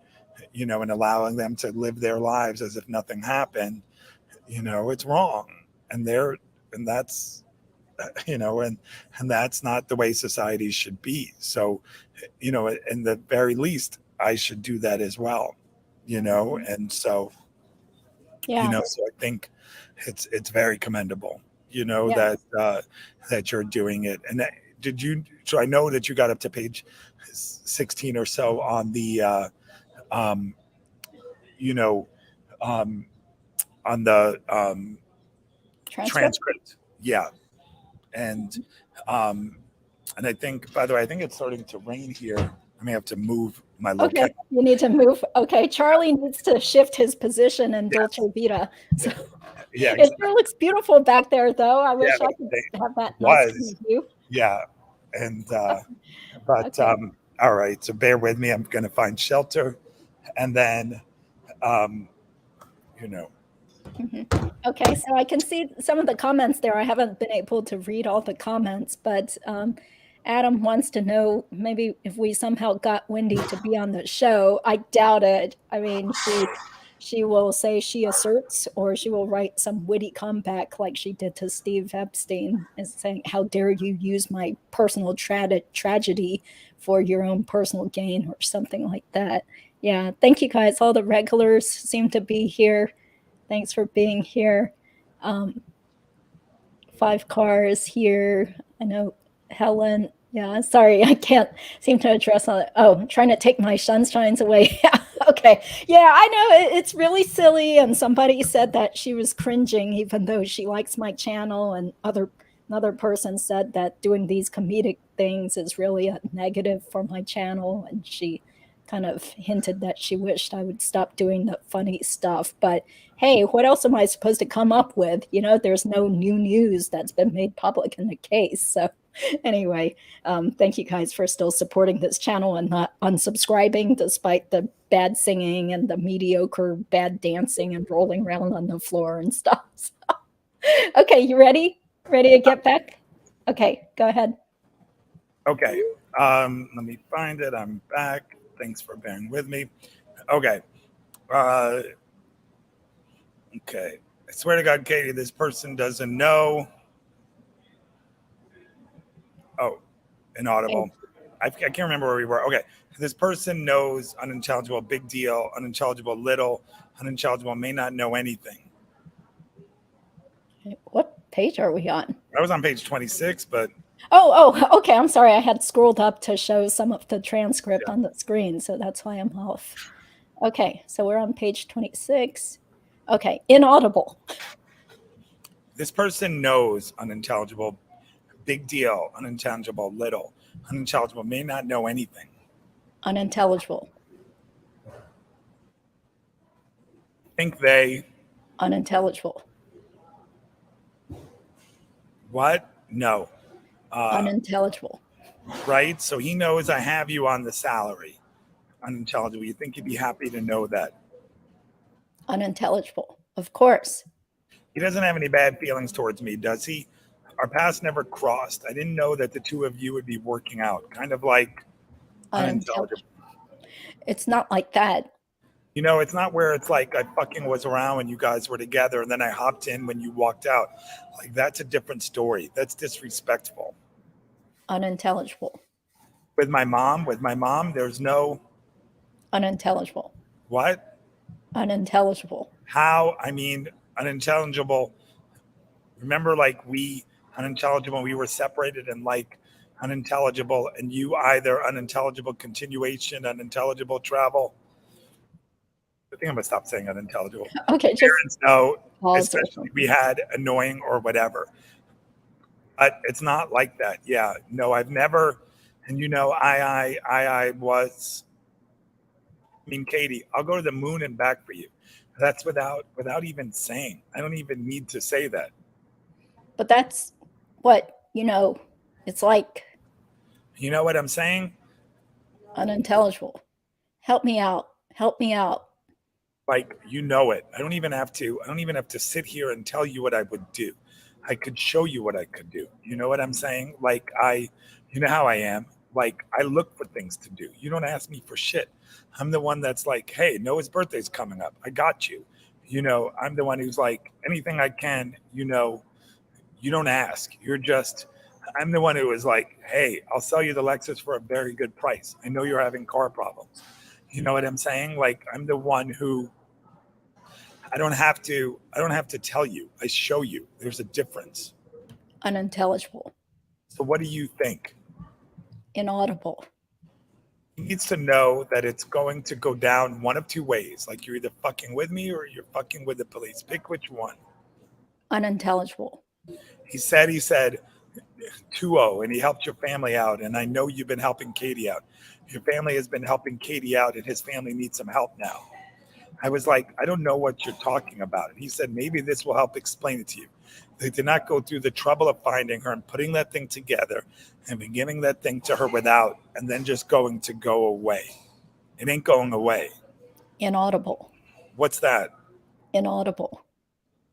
and allowing them to live their lives as if nothing happened, it's wrong. And that's, and that's not the way society should be. So, in the very least, I should do that as well, and so, Yeah. So I think it's very commendable, that you're doing it. And did you, so I know that you got up to page 16 or so on the, you know, on the transcript. Yeah. And I think, by the way, I think it's starting to rain here. I may have to move my location. Okay, you need to move. Okay, Charlie needs to shift his position in Dolce Vita. So yeah, it sure looks beautiful back there, though. I wish I could have that nice view. Yeah, and but okay. All right. So bear with me. I'm going to find shelter, and then, you know. Mm-hmm. Okay, so I can see some of the comments there. I haven't been able to read all the comments, but Adam wants to know maybe if we somehow got Wendi to be on the show. I doubt it. I mean, she will say she asserts, or she will write some witty comeback like she did to Steve Epstein, is saying, "How dare you use my personal tragedy for your own personal gain," or something like that. Yeah, thank you guys. All the regulars seem to be here. Thanks for being here. 5 cars here. I know Helen. Yeah, sorry, I can't seem to address all that. Oh, I'm trying to take my sunshines away. Okay. Yeah, I know it's really silly. And somebody said that she was cringing, even though she likes my channel. And another person said that doing these comedic things is really a negative for my channel. And she kind of hinted that she wished I would stop doing the funny stuff. But hey, what else am I supposed to come up with? You know, there's no new news that's been made public in the case. So anyway, thank you guys for still supporting this channel and not unsubscribing despite the bad singing and the mediocre bad dancing and rolling around on the floor and stuff. So, okay, you ready? Ready to get back? Okay, go ahead. Okay, let me find it. I'm back. Thanks for bearing with me. Okay. Okay. I swear to God, Katie, this person doesn't know. Oh, inaudible. I can't remember where we were. Okay. This person knows unintelligible, big deal, unintelligible, little, unintelligible, may not know anything. What page are we on? I was on page 26, but. Oh, okay. I'm sorry. I had scrolled up to show some of the transcript on the screen, so that's why I'm off. Okay, so we're on page 26. Okay, inaudible. This person knows unintelligible, big deal, unintelligible, little, unintelligible, may not know anything. Unintelligible. Think they. Unintelligible. What? No. Unintelligible. Right? So he knows I have you on the salary. Unintelligible. You think he'd be happy to know that? Unintelligible. Of course. He doesn't have any bad feelings towards me, does he? Our paths never crossed. I didn't know that the two of you would be working out. Kind of like unintelligible. It's not like that. You know, it's not where it's like I fucking was around when you guys were together and then I hopped in when you walked out. Like, that's a different story. That's disrespectful. Unintelligible. With my mom, there's no. Unintelligible. What? Unintelligible. How? I mean, unintelligible. Remember, like, unintelligible, we were separated, and like unintelligible, and you either unintelligible continuation, unintelligible travel. I think I'm gonna stop saying unintelligible. Okay, parents know, especially we had annoying or whatever. But it's not like that. Yeah, no, I've never, and you know, I was. I mean, Katie, I'll go to the moon and back for you. That's without even saying. I don't even need to say that. But that's what, you know, it's like. You know what I'm saying? Unintelligible. Help me out. Help me out. Like, you know it. I don't even have to sit here and tell you what I would do. I could show you what I could do. You know what I'm saying? Like, you know how I am. Like, I look for things to do. You don't ask me for shit. I'm the one that's like, hey, Noah's birthday's coming up. I got you. You know, I'm the one who's like, anything I can, you know, you don't ask. I'm the one who is like, hey, I'll sell you the Lexus for a very good price. I know you're having car problems. You know what I'm saying? Like, I'm the one who, I don't have to tell you. I show you. There's a difference. Unintelligible. So what do you think? Inaudible. He needs to know that it's going to go down one of two ways. Like you're either fucking with me or you're fucking with the police. Pick which one. Unintelligible. He said 2-0 and he helped your family out. And I know you've been helping Katie out. Your family has been helping Katie out and his family needs some help now. I was like, I don't know what you're talking about. And he said, maybe this will help explain it to you. They did not go through the trouble of finding her and putting that thing together and been giving that thing to her without, and then just going to go away. It ain't going away. Inaudible. What's that? Inaudible.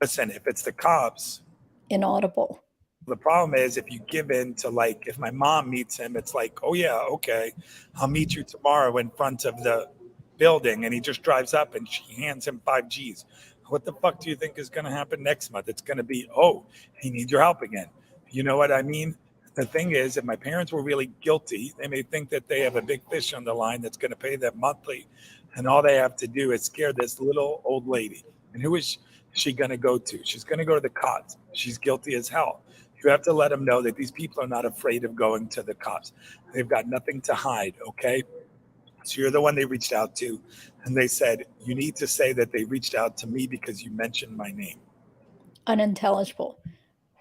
Listen, if it's the cops. Inaudible. The problem is if you give in to, like, if my mom meets him, it's like, oh yeah, okay, I'll meet you tomorrow in front of the building, and he just drives up and she hands him 5 G's. What the fuck do you think is going to happen next month? It's going to be, oh, he needs your help again. You know what I mean? The thing is, if my parents were really guilty, they may think that they have a big fish on the line that's going to pay them monthly, and all they have to do is scare this little old lady. And who is she going to go to? She's going to go to the cops. She's guilty as hell. You have to let them know that these people are not afraid of going to the cops. They've got nothing to hide, okay? So you're the one they reached out to, and they said, you need to say that they reached out to me because you mentioned my name. Unintelligible.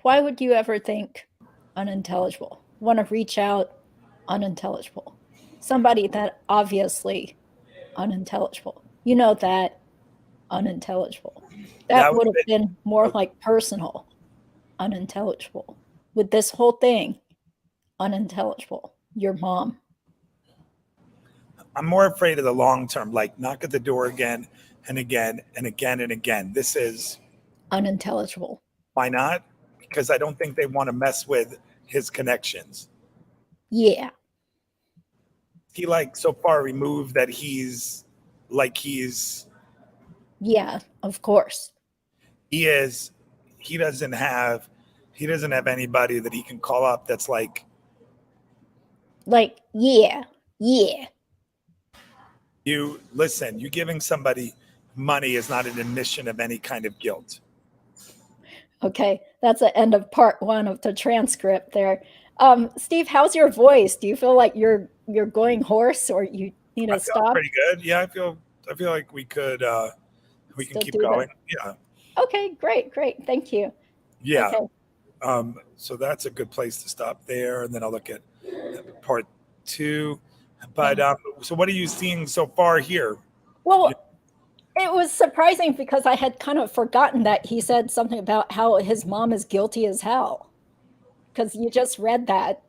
Why would you ever think unintelligible? Want to reach out? Unintelligible. Somebody that obviously unintelligible. You know that unintelligible. That would have been more like personal. Unintelligible. With this whole thing, unintelligible. Your mom. I'm more afraid of the long term, like knock at the door again and again and again and again. This is unintelligible. Why not? Because I don't think they want to mess with his connections. Yeah. He like so far removed that he's. Yeah, of course. He is. He doesn't have anybody that he can call up that's like. Yeah. You listen, you giving somebody money is not an admission of any kind of guilt. Okay, that's the end of part 1 of the transcript there. Steve, how's your voice? Do you feel like you're going hoarse, or you need to stop? Pretty good. Yeah, I feel like we could we can keep going. Yeah. Okay, great. Thank you. Yeah. Okay. So that's a good place to stop there, and then I'll look at part 2. But so what are you seeing so far here? Well, it was surprising because I had kind of forgotten that he said something about how his mom is guilty as hell. Because you just read that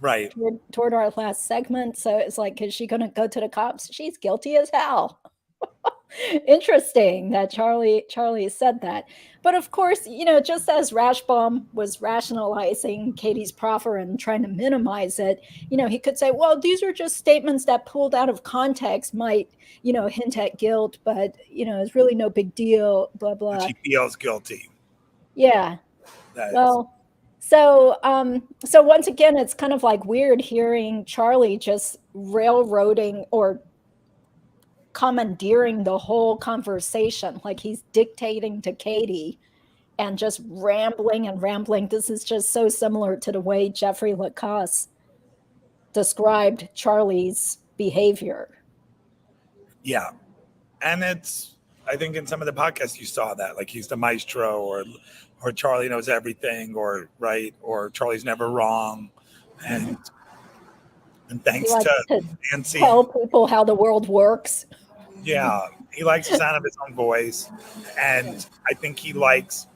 right toward our last segment. So it's like, is she going to go to the cops? She's guilty as hell. Interesting that Charlie said that. But of course, just as Rashbaum was rationalizing Katie's proffer and trying to minimize it, he could say, well, these are just statements that pulled out of context might, hint at guilt, but, it's really no big deal, blah, blah. But she feels guilty. Yeah. Well, so once again, it's kind of like weird hearing Charlie just railroading or commandeering the whole conversation, like he's dictating to Katie and just rambling. This is just so similar to the way Jeffrey Lacasse described Charlie's behavior. Yeah. And I think in some of the podcasts you saw that, like he's the maestro, or Charlie knows everything, or Charlie's never wrong. And thanks to Nancy, tell people how the world works. Yeah, he likes the sound of his own voice, and I think he likes.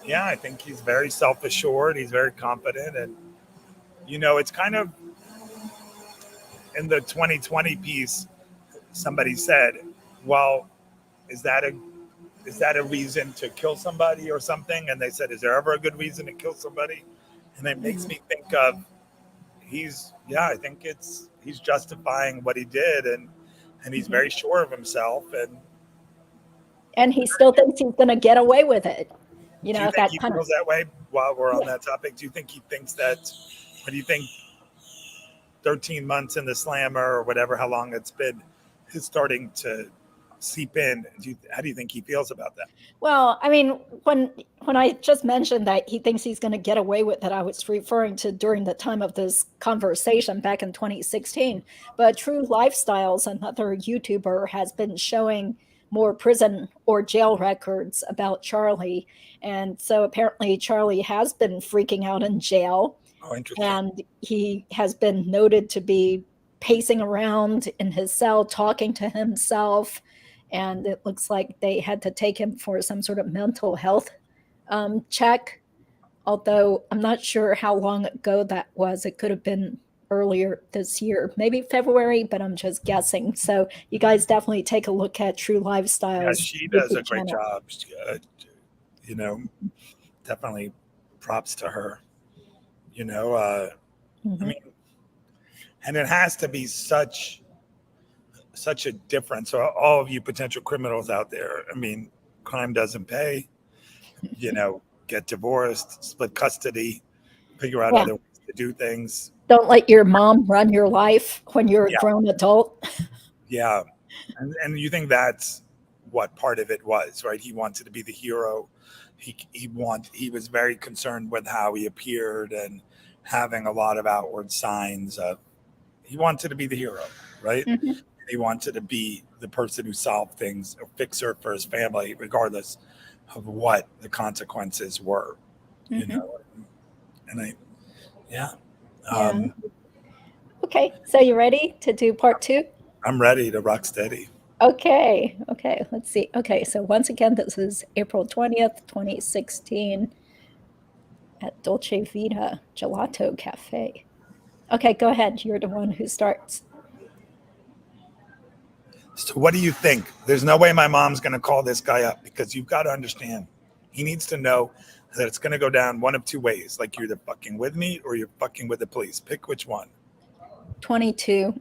Yeah, I think he's very self-assured. He's very confident, and it's kind of in the 2020 piece. Somebody said, "Well, is that a reason to kill somebody or something?" And they said, "Is there ever a good reason to kill somebody?" And it makes me think of I think he's justifying what he did, and he's very sure of himself, and he still thinks he's going to get away with it. Do you think he feels that way? While we're on that topic, do you think he thinks that? What do you think? 13 months in the slammer, or whatever, how long it's been, is starting to seep in. How do you think he feels about that? Well, I mean, when I just mentioned that he thinks he's going to get away with it, I was referring to during the time of this conversation back in 2016. But True Lifestyles, another YouTuber, has been showing more prison or jail records about Charlie. And so apparently Charlie has been freaking out in jail. Oh, interesting. And he has been noted to be pacing around in his cell, talking to himself. And it looks like they had to take him for some sort of mental health check. Although I'm not sure how long ago that was. It could have been earlier this year, maybe February, but I'm just guessing. So you guys definitely take a look at True Lifestyles. Yeah, she does YouTube a great channel. job. You know, definitely props to her. You know, I mean, and it has to be such a difference. So all of you potential criminals out there, I mean, crime doesn't pay. You know, get divorced, split custody, figure out Yeah. other ways to do things. Don't let your mom run your life when you're a Yeah. grown adult. Yeah. And you think that's what part of it was, right? He wanted to be the hero. He was very concerned with how he appeared and having a lot of outward signs of he wanted to be the hero, right? Mhm. He wanted to be the person who solved things or fixer for his family, regardless of what the consequences were, you know? And yeah. Okay, so you ready to do part 2? I'm ready to rock steady. Okay, let's see. Okay, so once again, this is April 20th, 2016 at Dolce Vita Gelato Cafe. Okay, go ahead. You're the one who starts. So what do you think? There's no way my mom's going to call this guy up because you've got to understand. He needs to know that it's going to go down one of two ways. Like you're either fucking with me or you're fucking with the police. Pick which one. 22,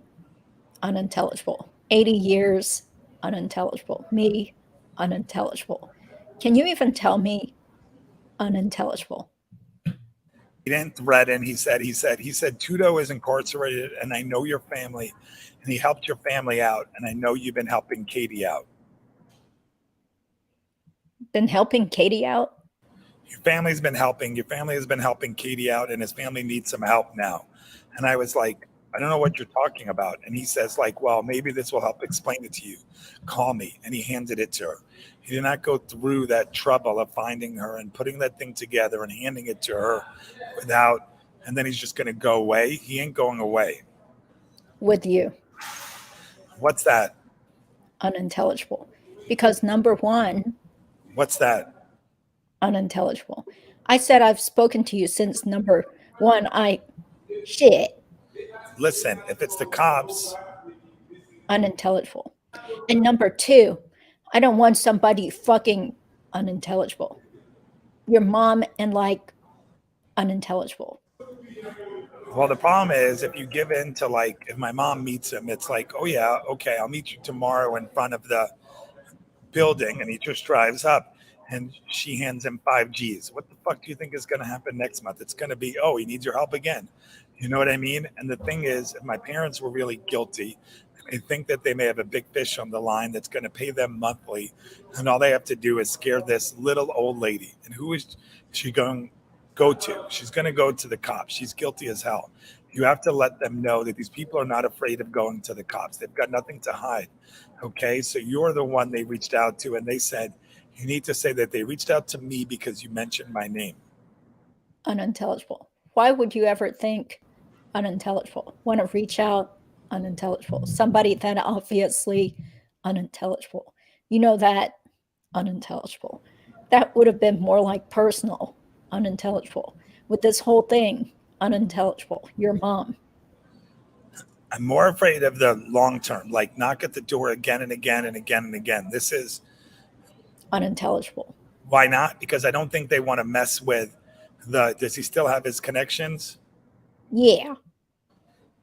unintelligible. 80 years, unintelligible. Me, unintelligible. Can you even tell me unintelligible? He didn't threaten. He said, Tudo is incarcerated and I know your family and he helped your family out. And I know you've been helping Katie out. Been helping Katie out? Your family has been helping Katie out and his family needs some help now. And I was like, I don't know what you're talking about. And he says like, well, maybe this will help explain it to you. Call me. And he handed it to her. He did not go through that trouble of finding her and putting that thing together and handing it to her without, and then he's just going to go away. He ain't going away. With you. What's that? Unintelligible. Because number one. What's that? Unintelligible. I said I've spoken to you since number one. Shit. Listen, if it's the cops. Unintelligible. And number two, I don't want somebody fucking unintelligible. Your mom and like unintelligible. Well, the problem is if you give in to like, if my mom meets him, it's like, oh yeah, okay, I'll meet you tomorrow in front of the building. And he just drives up and she hands him 5 G's. What the fuck do you think is going to happen next month? It's going to be, oh, he needs your help again. You know what I mean? And the thing is, if my parents were really guilty, I think that they may have a big fish on the line that's going to pay them monthly. And all they have to do is scare this little old lady. And who is she going to go to? She's going to go to the cops. She's guilty as hell. You have to let them know that these people are not afraid of going to the cops. They've got nothing to hide. Okay, so you're the one they reached out to, and they said, you need to say that they reached out to me because you mentioned my name. Unintelligible. Why would you ever think unintelligible? Want to reach out? Unintelligible. Somebody that obviously unintelligible. You know that unintelligible. That would have been more like personal, unintelligible. With this whole thing, unintelligible. Your mom. I'm more afraid of the long term, like knock at the door again and again and again and again. This is unintelligible. Why not? Because I don't think they want to mess with does he still have his connections? Yeah. Is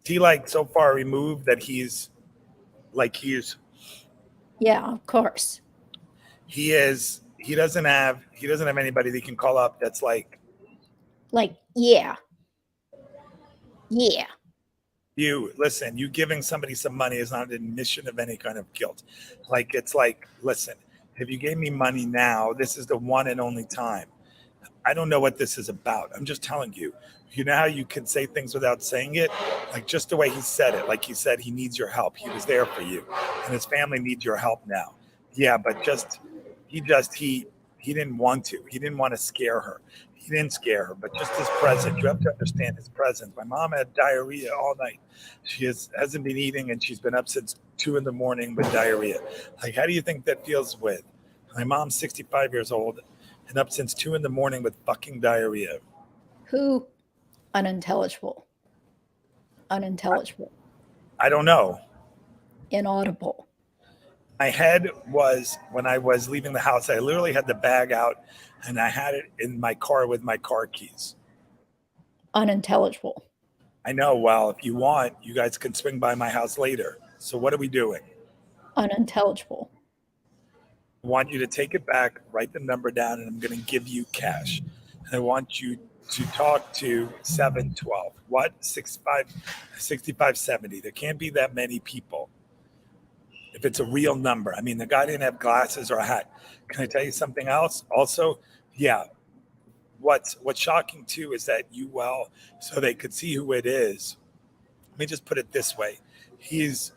he like so far removed that he's yeah, of course. He doesn't have anybody that he can call up that's like yeah. You listen, you giving somebody some money is not an admission of any kind of guilt. Like, it's like, listen, if you gave me money now, this is the one and only time. I don't know what this is about. I'm just telling you. You know how you can say things without saying it? Like, just the way he said it. Like, he said he needs your help. He was there for you. And his family needs your help now. Yeah, but he didn't want to. He didn't want to scare her. He didn't scare her, but just his presence. You have to understand his presence. My mom had diarrhea all night. Hasn't been eating, and she's been up since 2 a.m. with diarrhea. Like, how do you think that feels with? My mom's 65 years old and up since 2 a.m. with fucking diarrhea. Who? Unintelligible. Unintelligible. I don't know. Inaudible. My head was, when I was leaving the house, I literally had the bag out and I had it in my car with my car keys. Unintelligible. I know. Well, if you want, you guys can swing by my house later. So what are we doing? Unintelligible. I want you to take it back, write the number down, and I'm going to give you cash. And I want you to talk to 712. What? 6570. There can't be that many people. If it's a real number. I mean, the guy didn't have glasses or a hat. Can I tell you something else? Also, yeah, what's shocking too is that so they could see who it is. Let me just put it this way. He's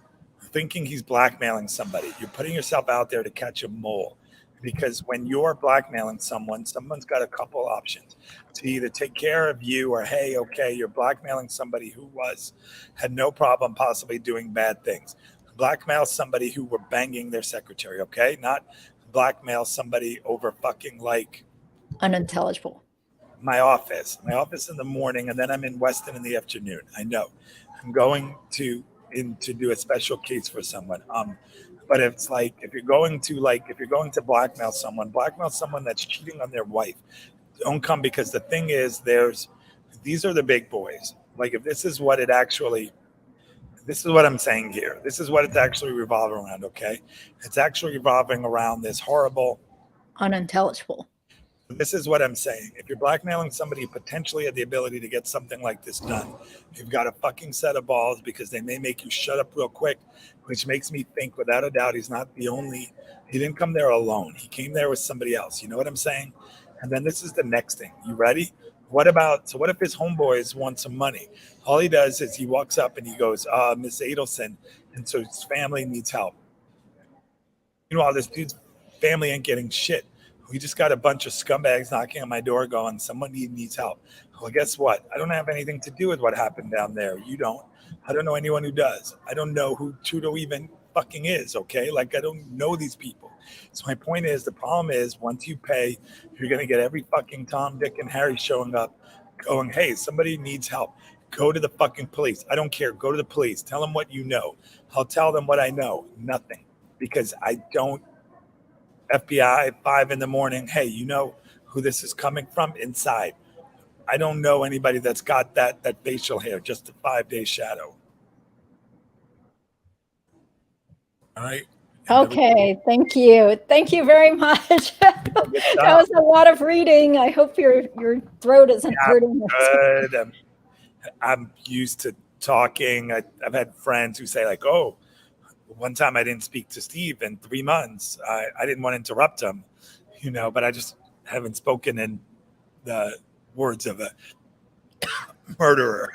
thinking he's blackmailing somebody. You're putting yourself out there to catch a mole. Because when you're blackmailing someone's got a couple options to either take care of you or, hey, okay, you're blackmailing somebody who had no problem possibly doing bad things. Blackmail somebody who were banging their secretary, okay? Not blackmail somebody over fucking like Unintelligible. my office in the morning, and then I'm in Weston in the afternoon. I know I'm going to do a special case for someone. But it's like, if you're going to blackmail someone that's cheating on their wife, don't come, because the thing is, these are the big boys. Like, if this is what I'm saying here. This is what it's actually revolving around, okay? It's actually revolving around this horrible. Unintelligible. This is what I'm saying. If you're blackmailing somebody who potentially had the ability to get something like this done, you've got a fucking set of balls, because they may make you shut up real quick, which makes me think, without a doubt, he didn't come there alone. He came there with somebody else. You know what I'm saying? And then this is the next thing. You ready? What if his homeboys want some money? All he does is he walks up and he goes, Miss Adelson. And so his family needs help. Meanwhile, this dude's family ain't getting shit. We just got a bunch of scumbags knocking on my door going, someone needs help. Well, guess what? I don't have anything to do with what happened down there. You don't. I don't know anyone who does. I don't know who Trudeau even fucking is, okay? Like, I don't know these people. So my point is, the problem is, once you pay, you're going to get every fucking Tom, Dick, and Harry showing up going, hey, somebody needs help. Go to the fucking police. I don't care. Go to the police. Tell them what you know. I'll tell them what I know. Nothing. Because I don't. FBI, 5 a.m. Hey, you know who this is coming from? Inside. I don't know anybody that's got that facial hair, just a 5-day shadow. All right. Okay, thank you. Thank you very much. That was a lot of reading. I hope your throat isn't hurting. Good. I'm used to talking. I've had friends who say, like, oh, one time I didn't speak to Steve in 3 months. I didn't want to interrupt him, but I just haven't spoken in the words of a murderer.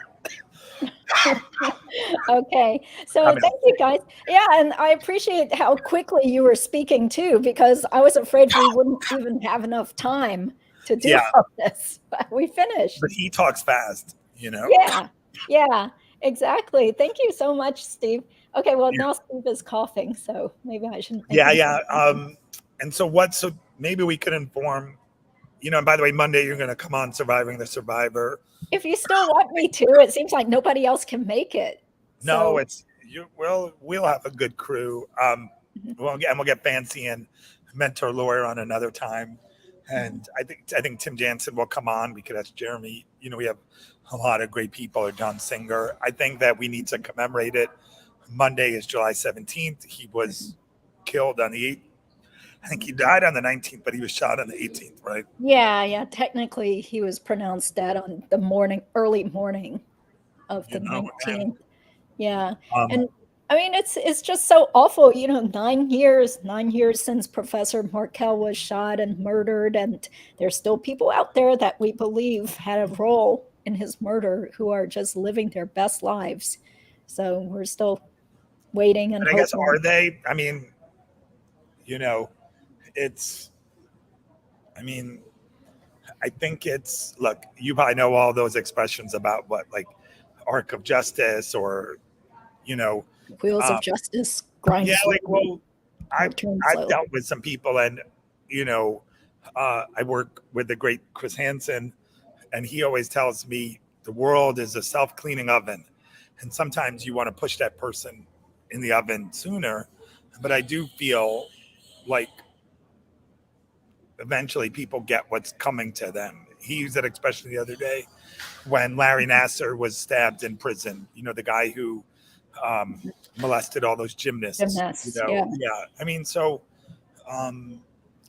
Okay, so thank you guys. Yeah, and I appreciate how quickly you were speaking too, because I was afraid we wouldn't even have enough time to do all this, but we finished. But he talks fast, Yeah, exactly. Thank you so much, Steve. Okay, well, now Steve is coughing, so maybe I shouldn't. And so maybe we could inform, and by the way, Monday you're going to come on Surviving the Survivor. If you still want me to, it seems like nobody else can make it. No, we'll have a good crew. We'll get Fancy and Mentor Lawyer on another time. And I think Tim Jansen will come on, because that's Jeremy. We have a lot of great people, or John Singer. I think that we need to commemorate it. Monday is July 17th. He was killed on the 8th. I think he died on the 19th, but he was shot on the 18th, right? Yeah. Technically, he was pronounced dead on the early morning of the 19th. Yeah. Um, And I mean, it's just so awful. 9 years since Professor Markel was shot and murdered, and there's still people out there that we believe had a role in his murder who are just living their best lives. So we're still waiting and but I guess, hoping. are they? I mean, you know, it's, I mean, I think it's, look, you probably know all those expressions about what, like, arc of justice, or, you know, Wheels of um, justice grind yeah, like, slowly well, or I've, turn I've slow. dealt with some people, and, you know, I work with the great Chris Hansen, and he always tells me the world is a self-cleaning oven. And sometimes you want to push that person in the oven sooner. But I do feel like eventually people get what's coming to them. He used that expression the other day when Larry Nasser was stabbed in prison. The guy who molested all those gymnasts. Gymnasts, yeah. Yeah. I mean, so um,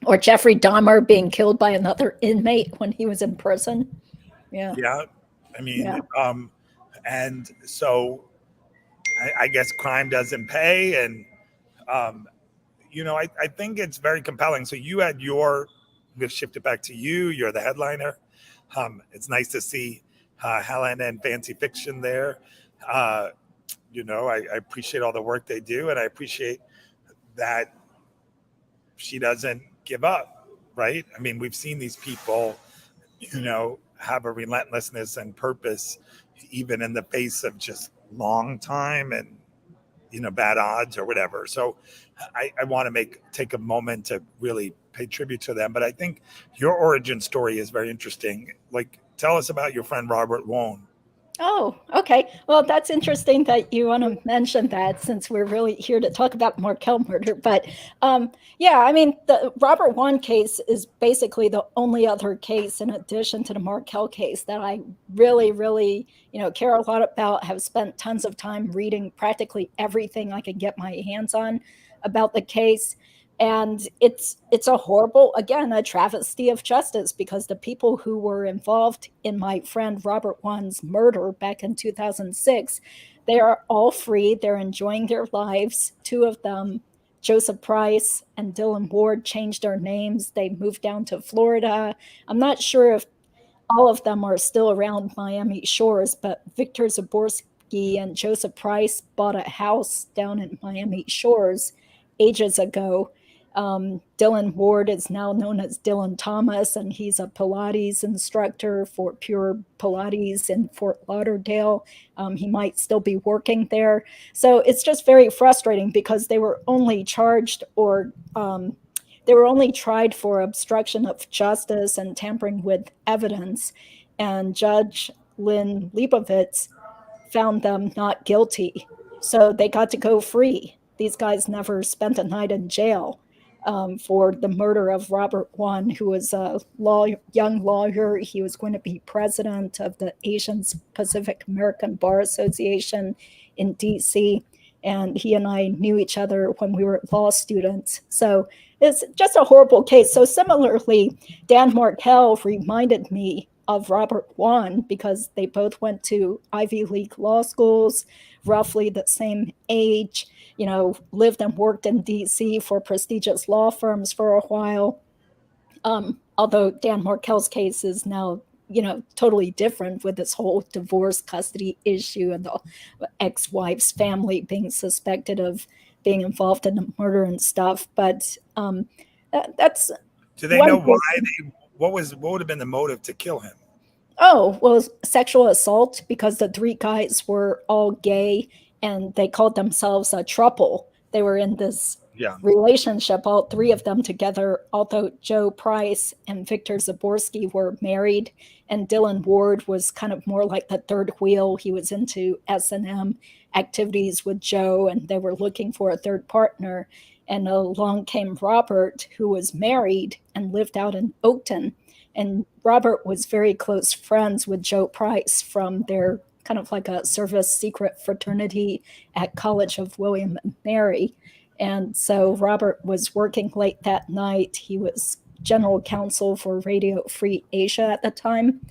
Or Jeffrey Dahmer being killed by another inmate when he was in prison. Yeah. yeah. I mean, Yeah. and so I guess crime doesn't pay, and um, I think it's very compelling. So you had your, I'm going to shift it back to you. You're the headliner. It's nice to see Helen and Fancy Fiction there. Uh, I appreciate all the work they do, and I appreciate that she doesn't give up, right? I mean, we've seen these people, have a relentlessness and purpose, even in the face of just long time and bad odds or whatever. So I want to take a moment to really pay tribute to them. But I think your origin story is very interesting. Like, tell us about your friend Robert Wone. Oh, okay. Well, that's interesting that you want to mention that, since we're really here to talk about Markel murder. But yeah, I mean, the Robert Wone case is basically the only other case in addition to the Markel case that I really, really, care a lot about. Have spent tons of time reading practically everything I could get my hands on about the case. And it's a horrible, again, a travesty of justice, because the people who were involved in my friend Robert Wone's murder back in 2006, they are all free. They're enjoying their lives. Two of them, Joseph Price and Dylan Ward, changed their names. They moved down to Florida. I'm not sure if all of them are still around Miami shores, but Victor Zaborski and Joseph Price bought a house down in Miami shores ages ago. Dylan Ward is now known as Dylan Thomas, and he's a Pilates instructor for Pure Pilates in Fort Lauderdale. He might still be working there. So it's just very frustrating, because they were only charged or they were only tried for obstruction of justice and tampering with evidence. And Judge Lynn Leibovitz found them not guilty. So they got to go free. These guys never spent a night in jail for the murder of Robert Wone, who was a young lawyer. He was going to be president of the Asian Pacific American Bar Association in DC. And he and I knew each other when we were law students. So it's just a horrible case. So similarly, Dan Markel reminded me of Robert Wone, because they both went to Ivy League law schools, roughly the same age, lived and worked in DC for prestigious law firms for a while. Although Dan Markel's case is now, totally different, with this whole divorce custody issue and the ex-wife's family being suspected of being involved in the murder and stuff. But that's Do they know why what would have been the motive to kill him? Oh, well, sexual assault, because the three guys were all gay and they called themselves a throuple. They were in this relationship, all three of them together, although Joe Price and Victor Zaborski were married, and Dylan Ward was kind of more like the third wheel. He was into S&M activities with Joe, and they were looking for a third partner. And along came Robert, who was married and lived out in Oakton. And Robert was very close friends with Joe Price from their kind of like a service secret fraternity at College of William and Mary. And so Robert was working late that night. He was general counsel for Radio Free Asia at the time.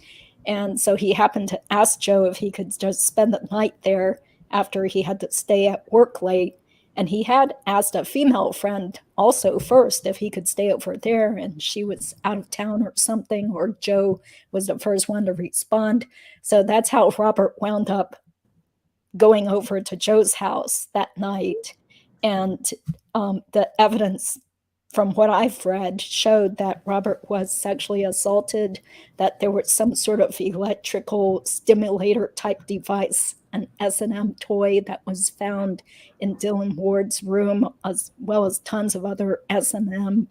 And so he happened to ask Joe if he could just spend the night there after he had to stay at work late. And he had asked a female friend also first if he could stay over there, and she was out of town or something, or Joe was the first one to respond. So that's how Robert wound up going over to Joe's house that night. And the evidence from what I've read showed that Robert was sexually assaulted, that there was some sort of electrical stimulator type device, an S&M toy that was found in Dylan Ward's room, as well as tons of other S&M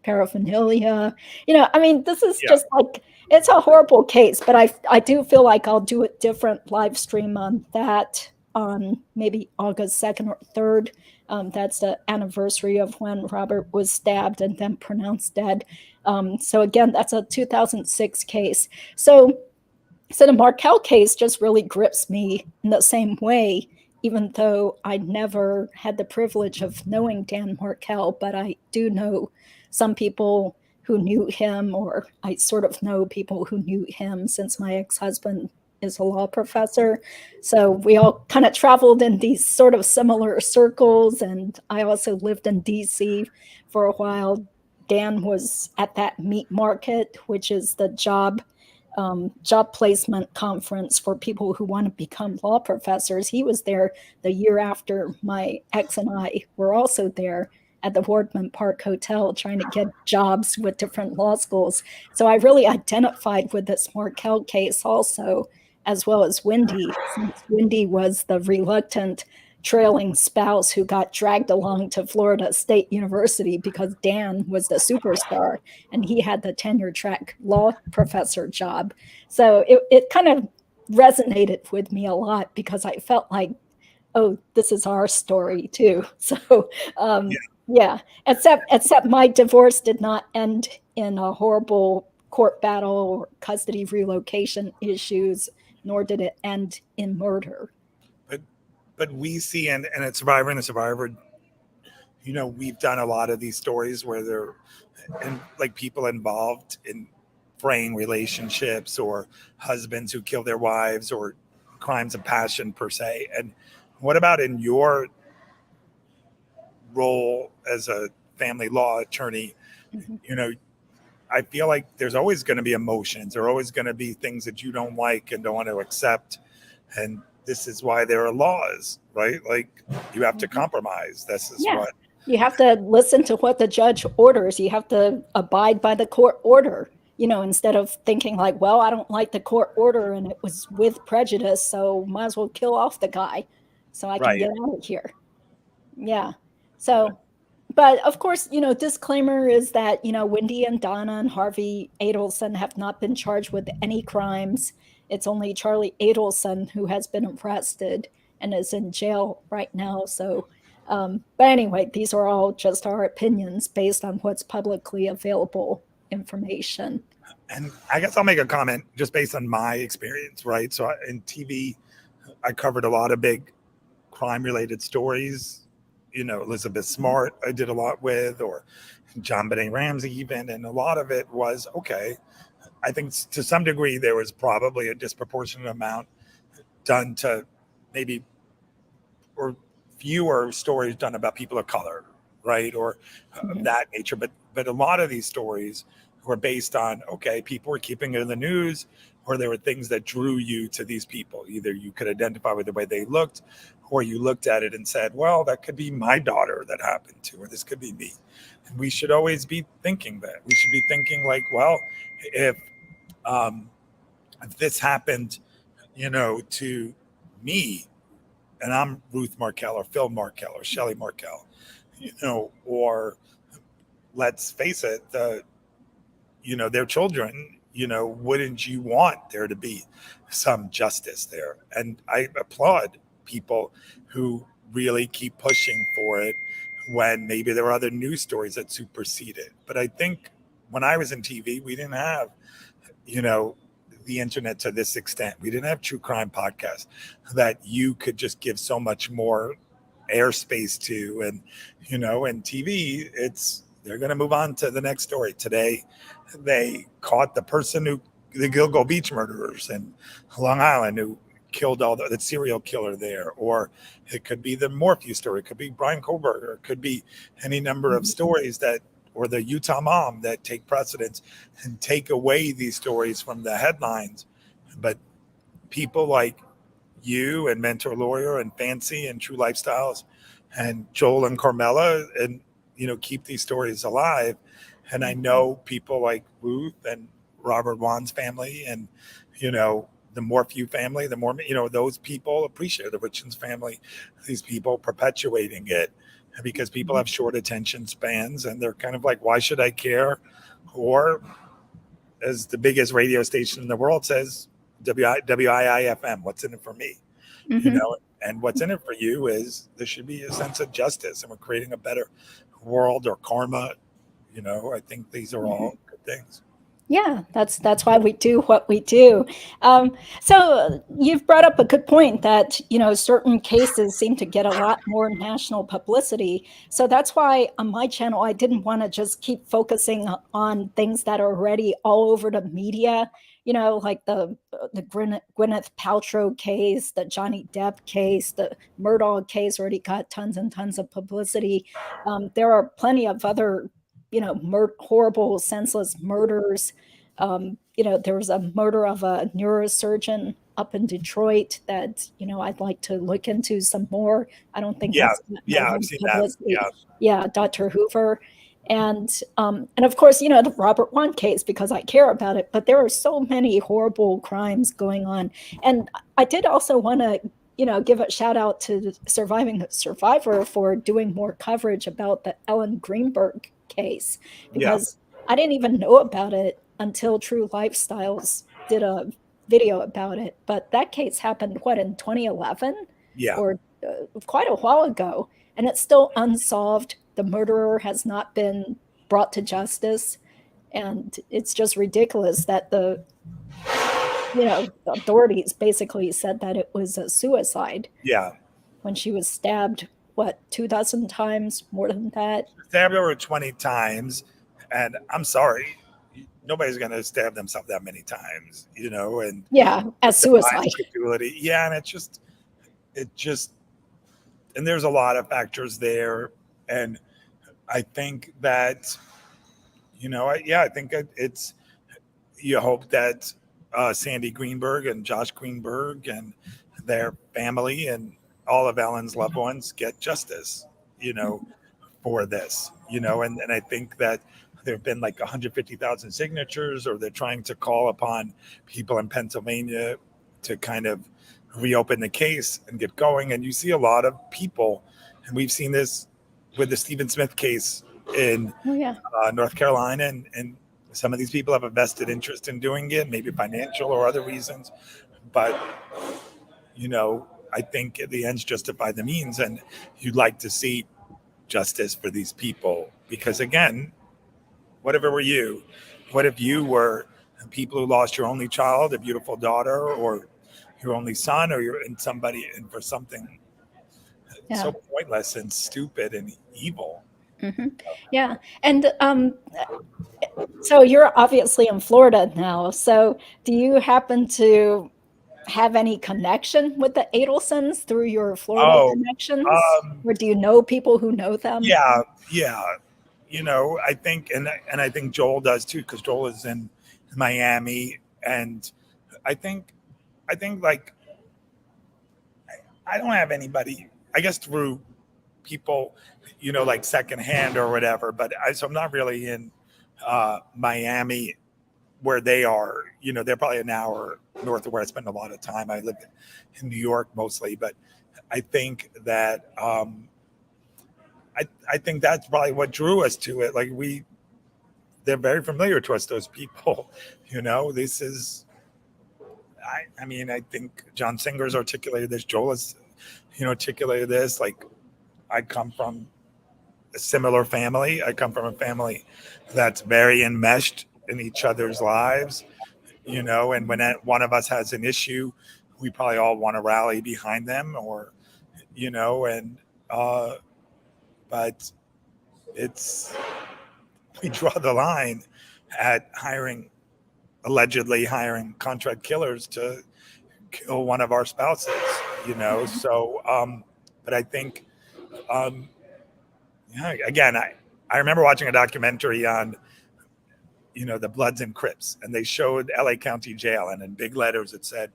paraphernalia. I mean, this is just like, it's a horrible case, but I do feel like I'll do a different live stream on that on maybe August 2nd or 3rd. That's the anniversary of when Robert was stabbed and then pronounced dead. So again, that's a 2006 case. So the Markel case just really grips me in the same way, even though I never had the privilege of knowing Dan Markel, but I do know some people who knew him, or I sort of know people who knew him since my ex-husband is a law professor. So we all kind of traveled in these sort of similar circles. And I also lived in DC for a while. Dan was at that meat market, which is the job placement conference for people who want to become law professors. He was there the year after my ex and I were also there at the Wardman Park Hotel trying to get jobs with different law schools. So I really identified with this Markel case also, as well as Wendi, since Wendi was the reluctant trailing spouse who got dragged along to Florida State University because Dan was the superstar and he had the tenure track law professor job. So it kind of resonated with me a lot because I felt like, oh, this is our story too. So yeah, except my divorce did not end in a horrible court battle or custody relocation issues, nor did it end in murder. But we see in a Survivor and a Survivor, we've done a lot of these stories where they're like people involved in fraying relationships, or husbands who kill their wives, or crimes of passion per se. And what about in your role as a family law attorney? Mm-hmm. I feel like there's always going to be emotions. There are always going to be things that you don't like and don't want to accept. And this is why there are laws, right? Like, you have to compromise. This is what you have to listen to what the judge orders. You have to abide by the court order, instead of thinking like, well, I don't like the court order and it was with prejudice, so might as well kill off the guy so I can get out of here. Yeah. So, but of course, disclaimer is that, Wendi and Donna and Harvey Adelson have not been charged with any crimes. It's only Charlie Adelson who has been arrested and is in jail right now. So, but anyway, these are all just our opinions based on what's publicly available information. And I guess I'll make a comment just based on my experience, right? So in TV, I covered a lot of big crime-related stories. Elizabeth Smart I did a lot with, or John Benet Ramsey even, and a lot of it was, okay, I think to some degree there was probably a disproportionate amount done to maybe, or fewer stories done about people of color, right? Or of that nature. But a lot of these stories were based on, okay, people were keeping it in the news, or there were things that drew you to these people. Either you could identify with the way they looked, or you looked at it and said, well, that could be my daughter that happened to, or this could be me. And we should always be thinking that. We should be thinking like, well, if this happened, to me, and I'm Ruth Markel or Phil Markel or Shelley Markel, or let's face it, their children, wouldn't you want there to be some justice there? And I applaud people who really keep pushing for it when maybe there were other news stories that superseded. But I think when I was in TV, we didn't have, the internet to this extent. We didn't have true crime podcasts that you could just give so much more airspace to. And, in TV, they're going to move on to the next story. Today, they caught the person the Gilgo Beach murderers in Long Island who killed all the serial killer there, or it could be the Morphew story, it could be Brian Kohlberger, it could be any number of stories that, or the Utah mom, that take precedence and take away these stories from the headlines. But people like you and Mentor Lawyer and Fancy and True Lifestyles and Joel and Carmela, and keep these stories alive. And I know people like Ruth and Robert Wan's family, and the Morphew family, the Mormon, those people appreciate the Richens family, these people perpetuating it, because people have short attention spans, and they're kind of like, why should I care? Or, as the biggest radio station in the world says, WIIFM, what's in it for me? And what's in it for you is there should be a sense of justice, and we're creating a better world, or karma. I think these are all good things. Yeah, that's why we do what we do. So you've brought up a good point that, certain cases seem to get a lot more national publicity. So that's why on my channel, I didn't want to just keep focusing on things that are already all over the media, like the Gwyneth Paltrow case, the Johnny Depp case, the Murdaugh case already got tons and tons of publicity. There are plenty of other horrible, senseless murders. There was a murder of a neurosurgeon up in Detroit that, I'd like to look into some more. I don't think that's I've seen publicity. That. Yeah, Dr. Hoover. And of course, the Robert Wan case, because I care about it, but there are so many horrible crimes going on. And I did also want to give a shout out to Surviving Survivor for doing more coverage about the Ellen Greenberg case, because I didn't even know about it until True Lifestyles did a video about it. But that case happened, in 2011? Or quite a while ago. And it's still unsolved. The murderer has not been brought to justice. And it's just ridiculous that the authorities basically said that it was a suicide. Yeah. When she was stabbed, 2,000 times, more than that? Stabbed over 20 times. And I'm sorry, nobody's going to stab themselves that many times, and as suicide. Yeah. And it just, and there's a lot of factors there. And I think that, I think it's, you hope that Sandy Greenberg and Josh Greenberg and their family and all of Ellen's loved ones get justice, for this, and I think that there have been like 150,000 signatures, or they're trying to call upon people in Pennsylvania to kind of reopen the case and get going. And you see a lot of people, and we've seen this with the Stephen Smith case in North Carolina, and some of these people have a vested interest in doing it, maybe financial or other reasons. But, I think the ends justify the means, and you'd like to see justice for these people, because again, whatever were you, what if you were people who lost your only child, a beautiful daughter, or your only son, or you're in somebody, and for something so pointless and stupid and evil. Yeah. And so you're obviously in Florida now. So do you happen to have any connection with the Adelsons through your Florida connections? Or do you know people who know them? Yeah. I think, and I think Joel does too, because Joel is in Miami, and I think like, I don't have anybody, I guess, through people, like secondhand or whatever, but so I'm not really in Miami where they are. They're probably an hour north of where I spend a lot of time. I live in New York mostly, but I think that I think that's probably what drew us to it. Like they're very familiar to us, those people. This is, I think John Singer's articulated this. Joel has, articulated this. Like, I come from a similar family. I come from a family that's very enmeshed in each other's lives, and when one of us has an issue, we probably all want to rally behind them, or, but we draw the line at allegedly hiring contract killers to kill one of our spouses, So, but I think, again, I remember watching a documentary on, the Bloods and Crips, and they showed LA County Jail, and in big letters it said,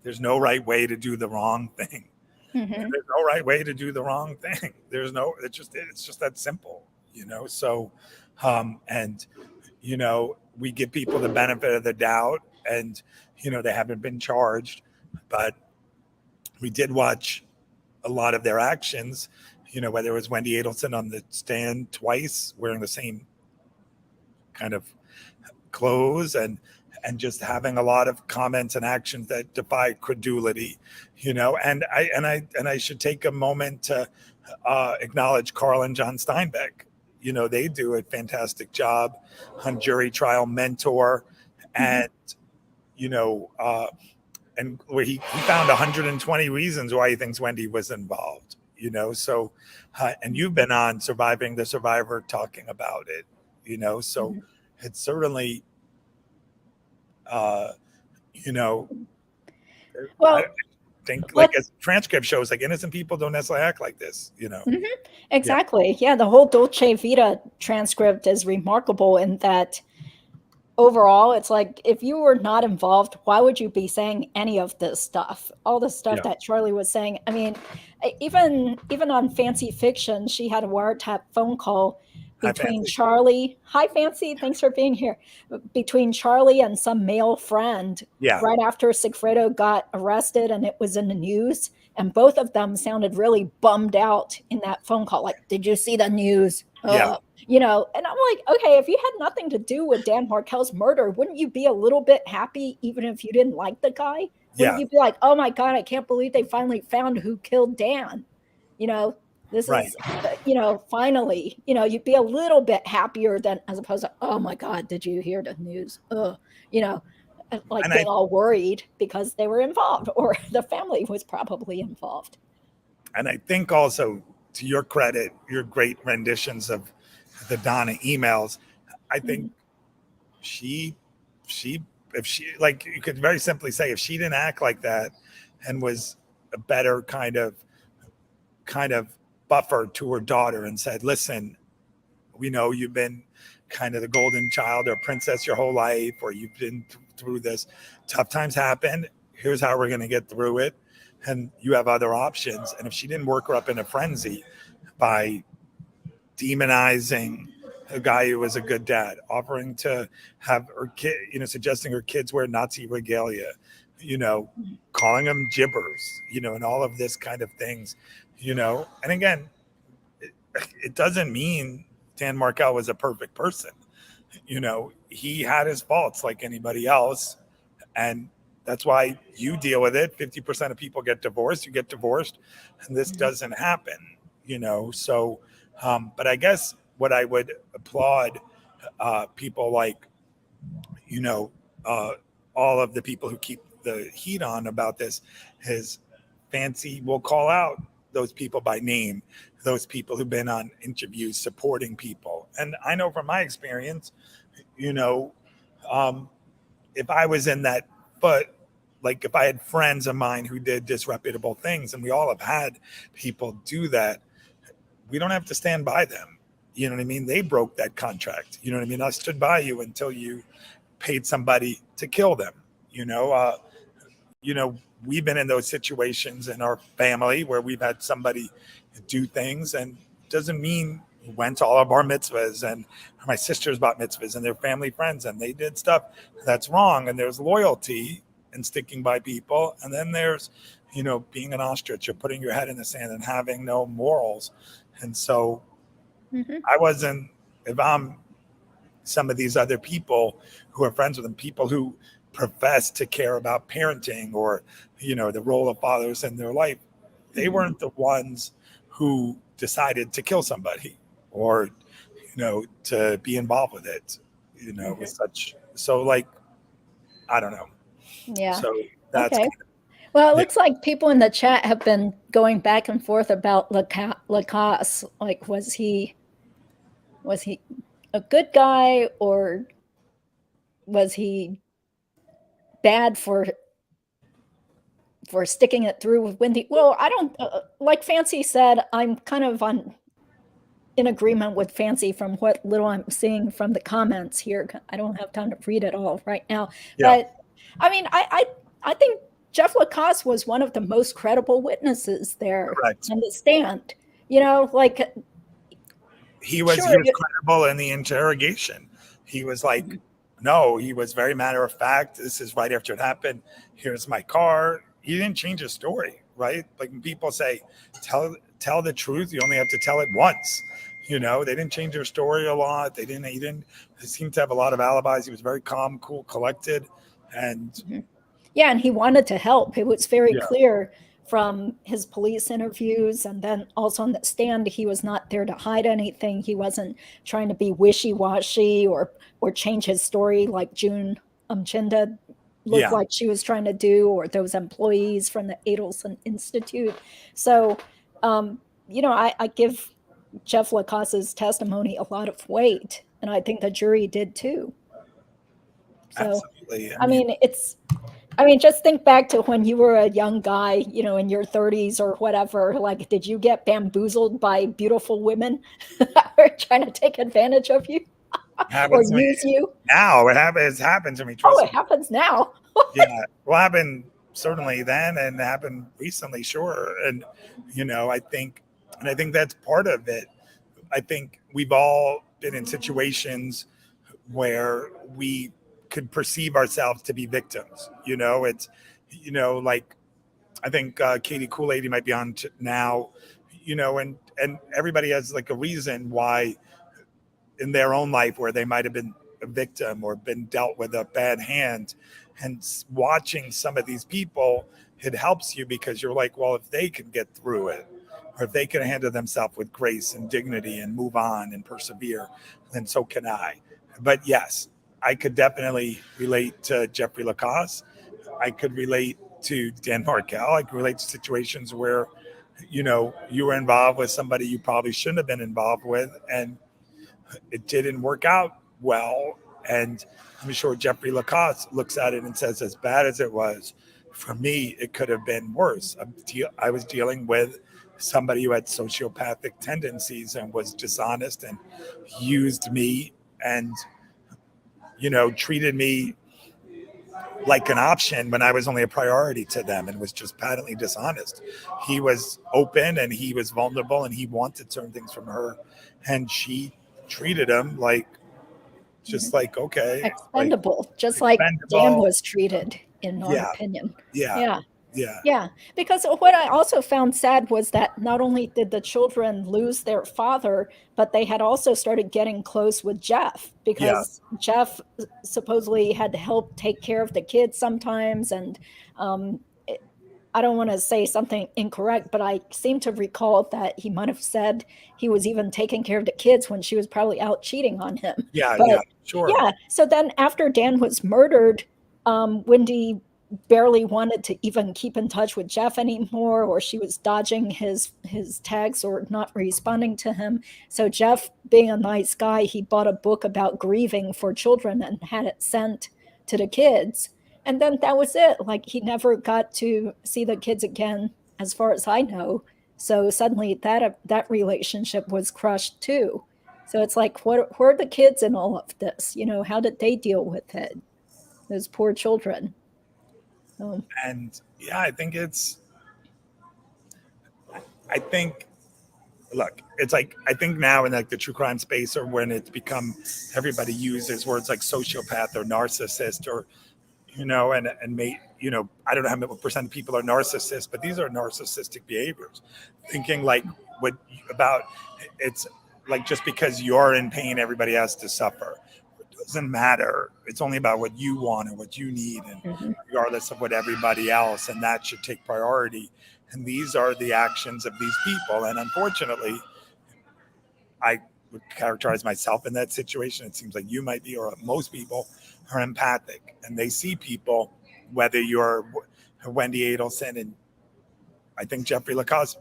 "There's no right way to do the wrong thing." Mm-hmm. There's no right way to do the wrong thing. It's just that simple, So, and we give people the benefit of the doubt, and they haven't been charged, but we did watch a lot of their actions. Whether it was Wendi Adelson on the stand twice wearing the same kind of clothes, and just having a lot of comments and actions that defy credulity, and I should take a moment to acknowledge Carl and John Steinbeck. They do a fantastic job on Jury Trial Mentor, and and where he found 120 reasons why he thinks Wendi was involved. So and you've been on Surviving the Survivor talking about it, so it's certainly well, I think, like, as transcript shows, like, innocent people don't necessarily act like this, Mm-hmm. Exactly. Yeah, the whole Dolce Vita transcript is remarkable in that overall, it's like, if you were not involved, why would you be saying any of this stuff? All the stuff that Charlie was saying. I mean, even on Fancy Fiction, she had a wiretap phone call between Charlie. Hi, Fancy. Thanks for being here. Between Charlie and some male friend. Yeah. Right after Sigfredo got arrested and it was in the news. And both of them sounded really bummed out in that phone call. Like, did you see the news? Yeah. And I'm like, okay, if you had nothing to do with Dan Markel's murder, wouldn't you be a little bit happy even if you didn't like the guy? Wouldn't you be like, oh my God, I can't believe they finally found who killed Dan? This is, finally, you'd be a little bit happier than, as opposed to, oh my God, did you hear the news? Like getting all worried because they were involved, or the family was probably involved. And I think also, to your credit, your great renditions of the Donna emails, I think if she, like, you could very simply say, if she didn't act like that and was a better kind of buffer to her daughter and said, listen, we know you've been kind of the golden child or princess your whole life, or you've been through this, tough times happen, here's how we're going to get through it, and you have other options. And if she didn't work her up in a frenzy by demonizing a guy who was a good dad, offering to have her kid, suggesting her kids wear Nazi regalia, calling them gibbers, and all of this kind of things, and again, it doesn't mean Dan Markel was a perfect person. He had his faults like anybody else, and that's why you deal with it. 50% of people get divorced. You get divorced, and this doesn't happen, So, but I guess what I would applaud people like, all of the people who keep the heat on about this is Fancy will call out those people by name, those people who've been on interviews supporting people. And I know from my experience, if I was in that, but like if I had friends of mine who did disreputable things, and we all have had people do that, we don't have to stand by them. You know what I mean? They broke that contract. You know what I mean? I stood by you until you paid somebody to kill them. We've been in those situations in our family where we've had somebody do things, and doesn't mean we went to all our bar mitzvahs and my sister's bat mitzvahs and their family friends, and they did stuff that's wrong. And there's loyalty and sticking by people. And then there's, being an ostrich or putting your head in the sand and having no morals. And so I wasn't, if I'm some of these other people who are friends with them, people who profess to care about parenting or, the role of fathers in their life, they weren't the ones who decided to kill somebody or, to be involved with it, with such, so like, I don't know. Yeah. So that's okay. Well, it looks like people in the chat have been going back and forth about Lacasse. Like, was he a good guy, or was he bad for for sticking it through with Wendi. Well, I don't like Fancy said, I'm kind of in agreement with Fancy from what little I'm seeing from the comments here. I don't have time to read it all right now, Yeah. but I mean, I think Jeff Lacasse was one of the most credible witnesses there Correct. on the stand. You know, like he was sure, credible in the interrogation. He was like, no, he was very matter of fact. This is right after it happened. Here's my car. He didn't change his story, right? Like when people say, tell the truth, you only have to tell it once. You know, they didn't change their story a lot. He seemed to have a lot of alibis. He was very calm, cool, collected. And yeah, and he wanted to help. It was very Yeah. clear from his police interviews, and then also on the stand, he was not there to hide anything. He wasn't trying to be wishy-washy or change his story like June Chinda looked like she was trying to do, or those employees from the Adelson Institute. So, you know, I give Jeff Lacasse's testimony a lot of weight, and I think the jury did too. So, absolutely. I mean, just think back to when you were a young guy, you know, in your 30s or whatever. Like, did you get bamboozled by beautiful women that were trying to take advantage of you or use you? Now it's happened to me. Oh, it happens now. Yeah, well, happened certainly then, and happened recently, sure. And you know, I think that's part of it. I think we've all been in situations where we could perceive ourselves to be victims. You know, it's, you know, like I think Katie Kool-Aid might be on now, you know, and everybody has like a reason why in their own life where they might have been a victim or been dealt with a bad hand. And watching some of these people, it helps you because you're like, well, if they can get through it, or if they can handle themselves with grace and dignity and move on and persevere, then so can I. But yes, I could definitely relate to Jeffrey Lacasse. I could relate to Dan Markel. I could relate to situations where, you know, you were involved with somebody you probably shouldn't have been involved with, and it didn't work out well. And I'm sure Jeffrey Lacasse looks at it and says, as bad as it was, for me, it could have been worse. I was dealing with somebody who had sociopathic tendencies and was dishonest and used me and, you know, treated me like an option when I was only a priority to them and was just patently dishonest. He was open and he was vulnerable and he wanted certain things from her. And she treated him like, just like, okay. Expendable, like, just like Dan was treated, in my opinion. Yeah. Because what I also found sad was that not only did the children lose their father, but they had also started getting close with Jeff because Jeff supposedly had to help take care of the kids sometimes. And I don't want to say something incorrect, but I seem to recall that he might have said he was even taking care of the kids when she was probably out cheating on him. Sure. Yeah. So then after Dan was murdered, Wendi barely wanted to even keep in touch with Jeff anymore, or she was dodging his texts or not responding to him. So Jeff, being a nice guy, he bought a book about grieving for children and had it sent to the kids. And then that was it. Like, he never got to see the kids again, as far as I know. So suddenly that relationship was crushed too. So it's like, where are the kids in all of this? You know, how did they deal with it? Those poor children. And yeah, I think look, it's like, I think now in like the true crime space, or when it's become, everybody uses words like sociopath or narcissist, or, you know, and you know, I don't know how many percent of people are narcissists, but these are narcissistic behaviors. Thinking like it's like, just because you're in pain, everybody has to suffer. It doesn't matter. It's only about what you want and what you need, and regardless of what everybody else, and that should take priority. And these are the actions of these people. And unfortunately, I would characterize myself in that situation. It seems like you might be, or most people are empathic, and they see people, whether you're Wendi Adelson, and I think Jeffrey Lacasse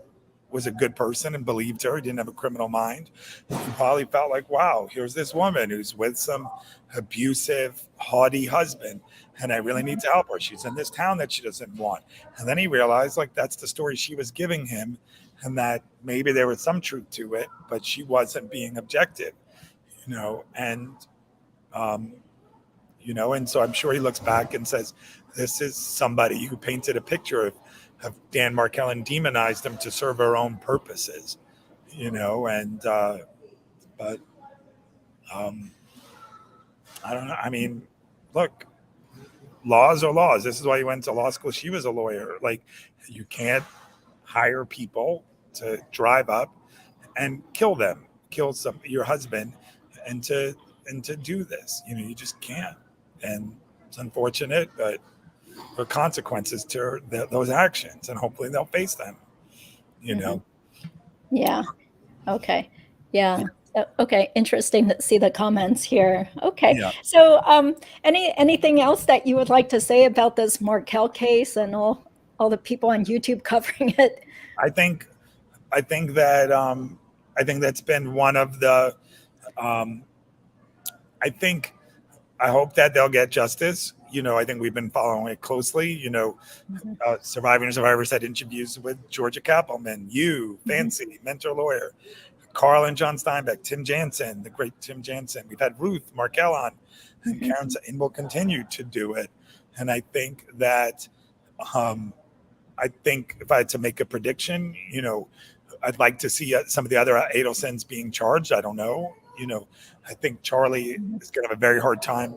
was a good person and believed her, he didn't have a criminal mind. He probably felt like, wow, here's this woman who's with some abusive, haughty husband, and I really need to help her. She's in this town that she doesn't want. And then he realized, like, that's the story she was giving him, and that maybe there was some truth to it, but she wasn't being objective, and and so I'm sure he looks back and says, this is somebody who painted a picture of Dan Markel and demonized him to serve her own purposes, but I don't know. I mean, look, laws are laws. This is why he went to law school. She was a lawyer. Like, you can't hire people to drive up and kill your husband and to do this. You just can't. And it's unfortunate, but there are consequences to those actions, and hopefully they'll face them. Yeah. Okay. Yeah. Okay. Interesting to see the comments here. Okay. Yeah. So, anything else that you would like to say about this Markel case and all the people on YouTube covering it? I think that's been one of the. I hope that they'll get justice. I think we've been following it closely. Survivors had interviews with Georgia Kappelman, Fancy, mentor lawyer, Carl and John Steinbeck, Tim Jansen, the great Tim Jansen. We've had Ruth Markel on, and Karen, and we'll continue to do it. And I think that, if I had to make a prediction, I'd like to see some of the other Adelsons being charged. I don't know. I think Charlie is going to have a very hard time,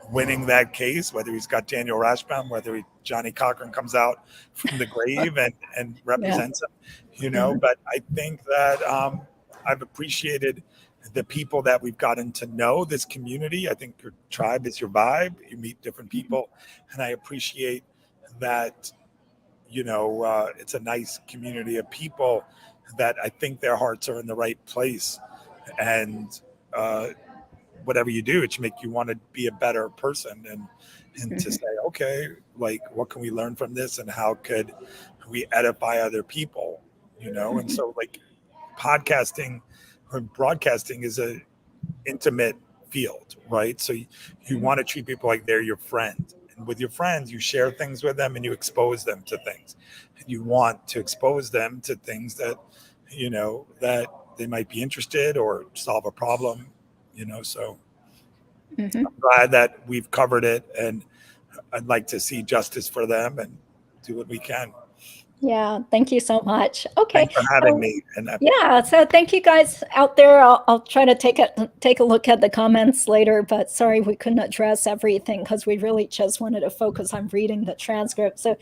winning that case, whether he's got Daniel Rashbaum, whether Johnny Cochran comes out from the grave and represents him, But I think that I've appreciated the people that we've gotten to know, this community. I think your tribe is your vibe. You meet different people. And I appreciate that, it's a nice community of people that I think their hearts are in the right place. And whatever you do, it should make you want to be a better person and to say, okay, like, what can we learn from this, and how could we edify other people, And so, like, podcasting or broadcasting is a intimate field, right? So you want to treat people like they're your friend. And with your friends, you share things with them and you expose them to things. And you want to expose them to things that, that they might be interested or solve a problem, so I'm glad that we've covered it, and I'd like to see justice for them and do what we can. Yeah, thank you so much. Okay, thanks for having me. And so thank you guys out there. I'll try to take a look at the comments later, but sorry we couldn't address everything because we really just wanted to focus on reading the transcript. So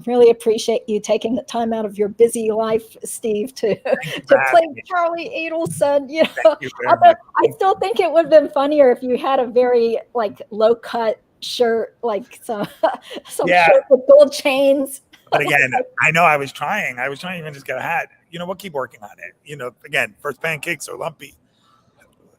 really appreciate you taking the time out of your busy life, Steve, to play Charlie Adelson. I still think it would have been funnier if you had a very low cut shirt, like some shirt with gold chains. But again, I know I was trying to even just get a hat. We'll keep working on it. Again, first pancakes are lumpy.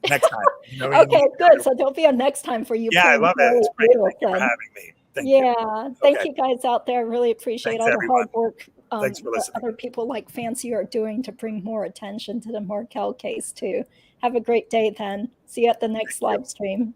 Next time. Okay, good. So there'll be a next time for you. Yeah, I love it. It's great. Thank you for having me. Thank you. Thank you guys out there. I really appreciate all the hard work Thanks for listening. other people like Fancy are doing to bring more attention to the Markel case too. Have a great day then. See you at the next live stream.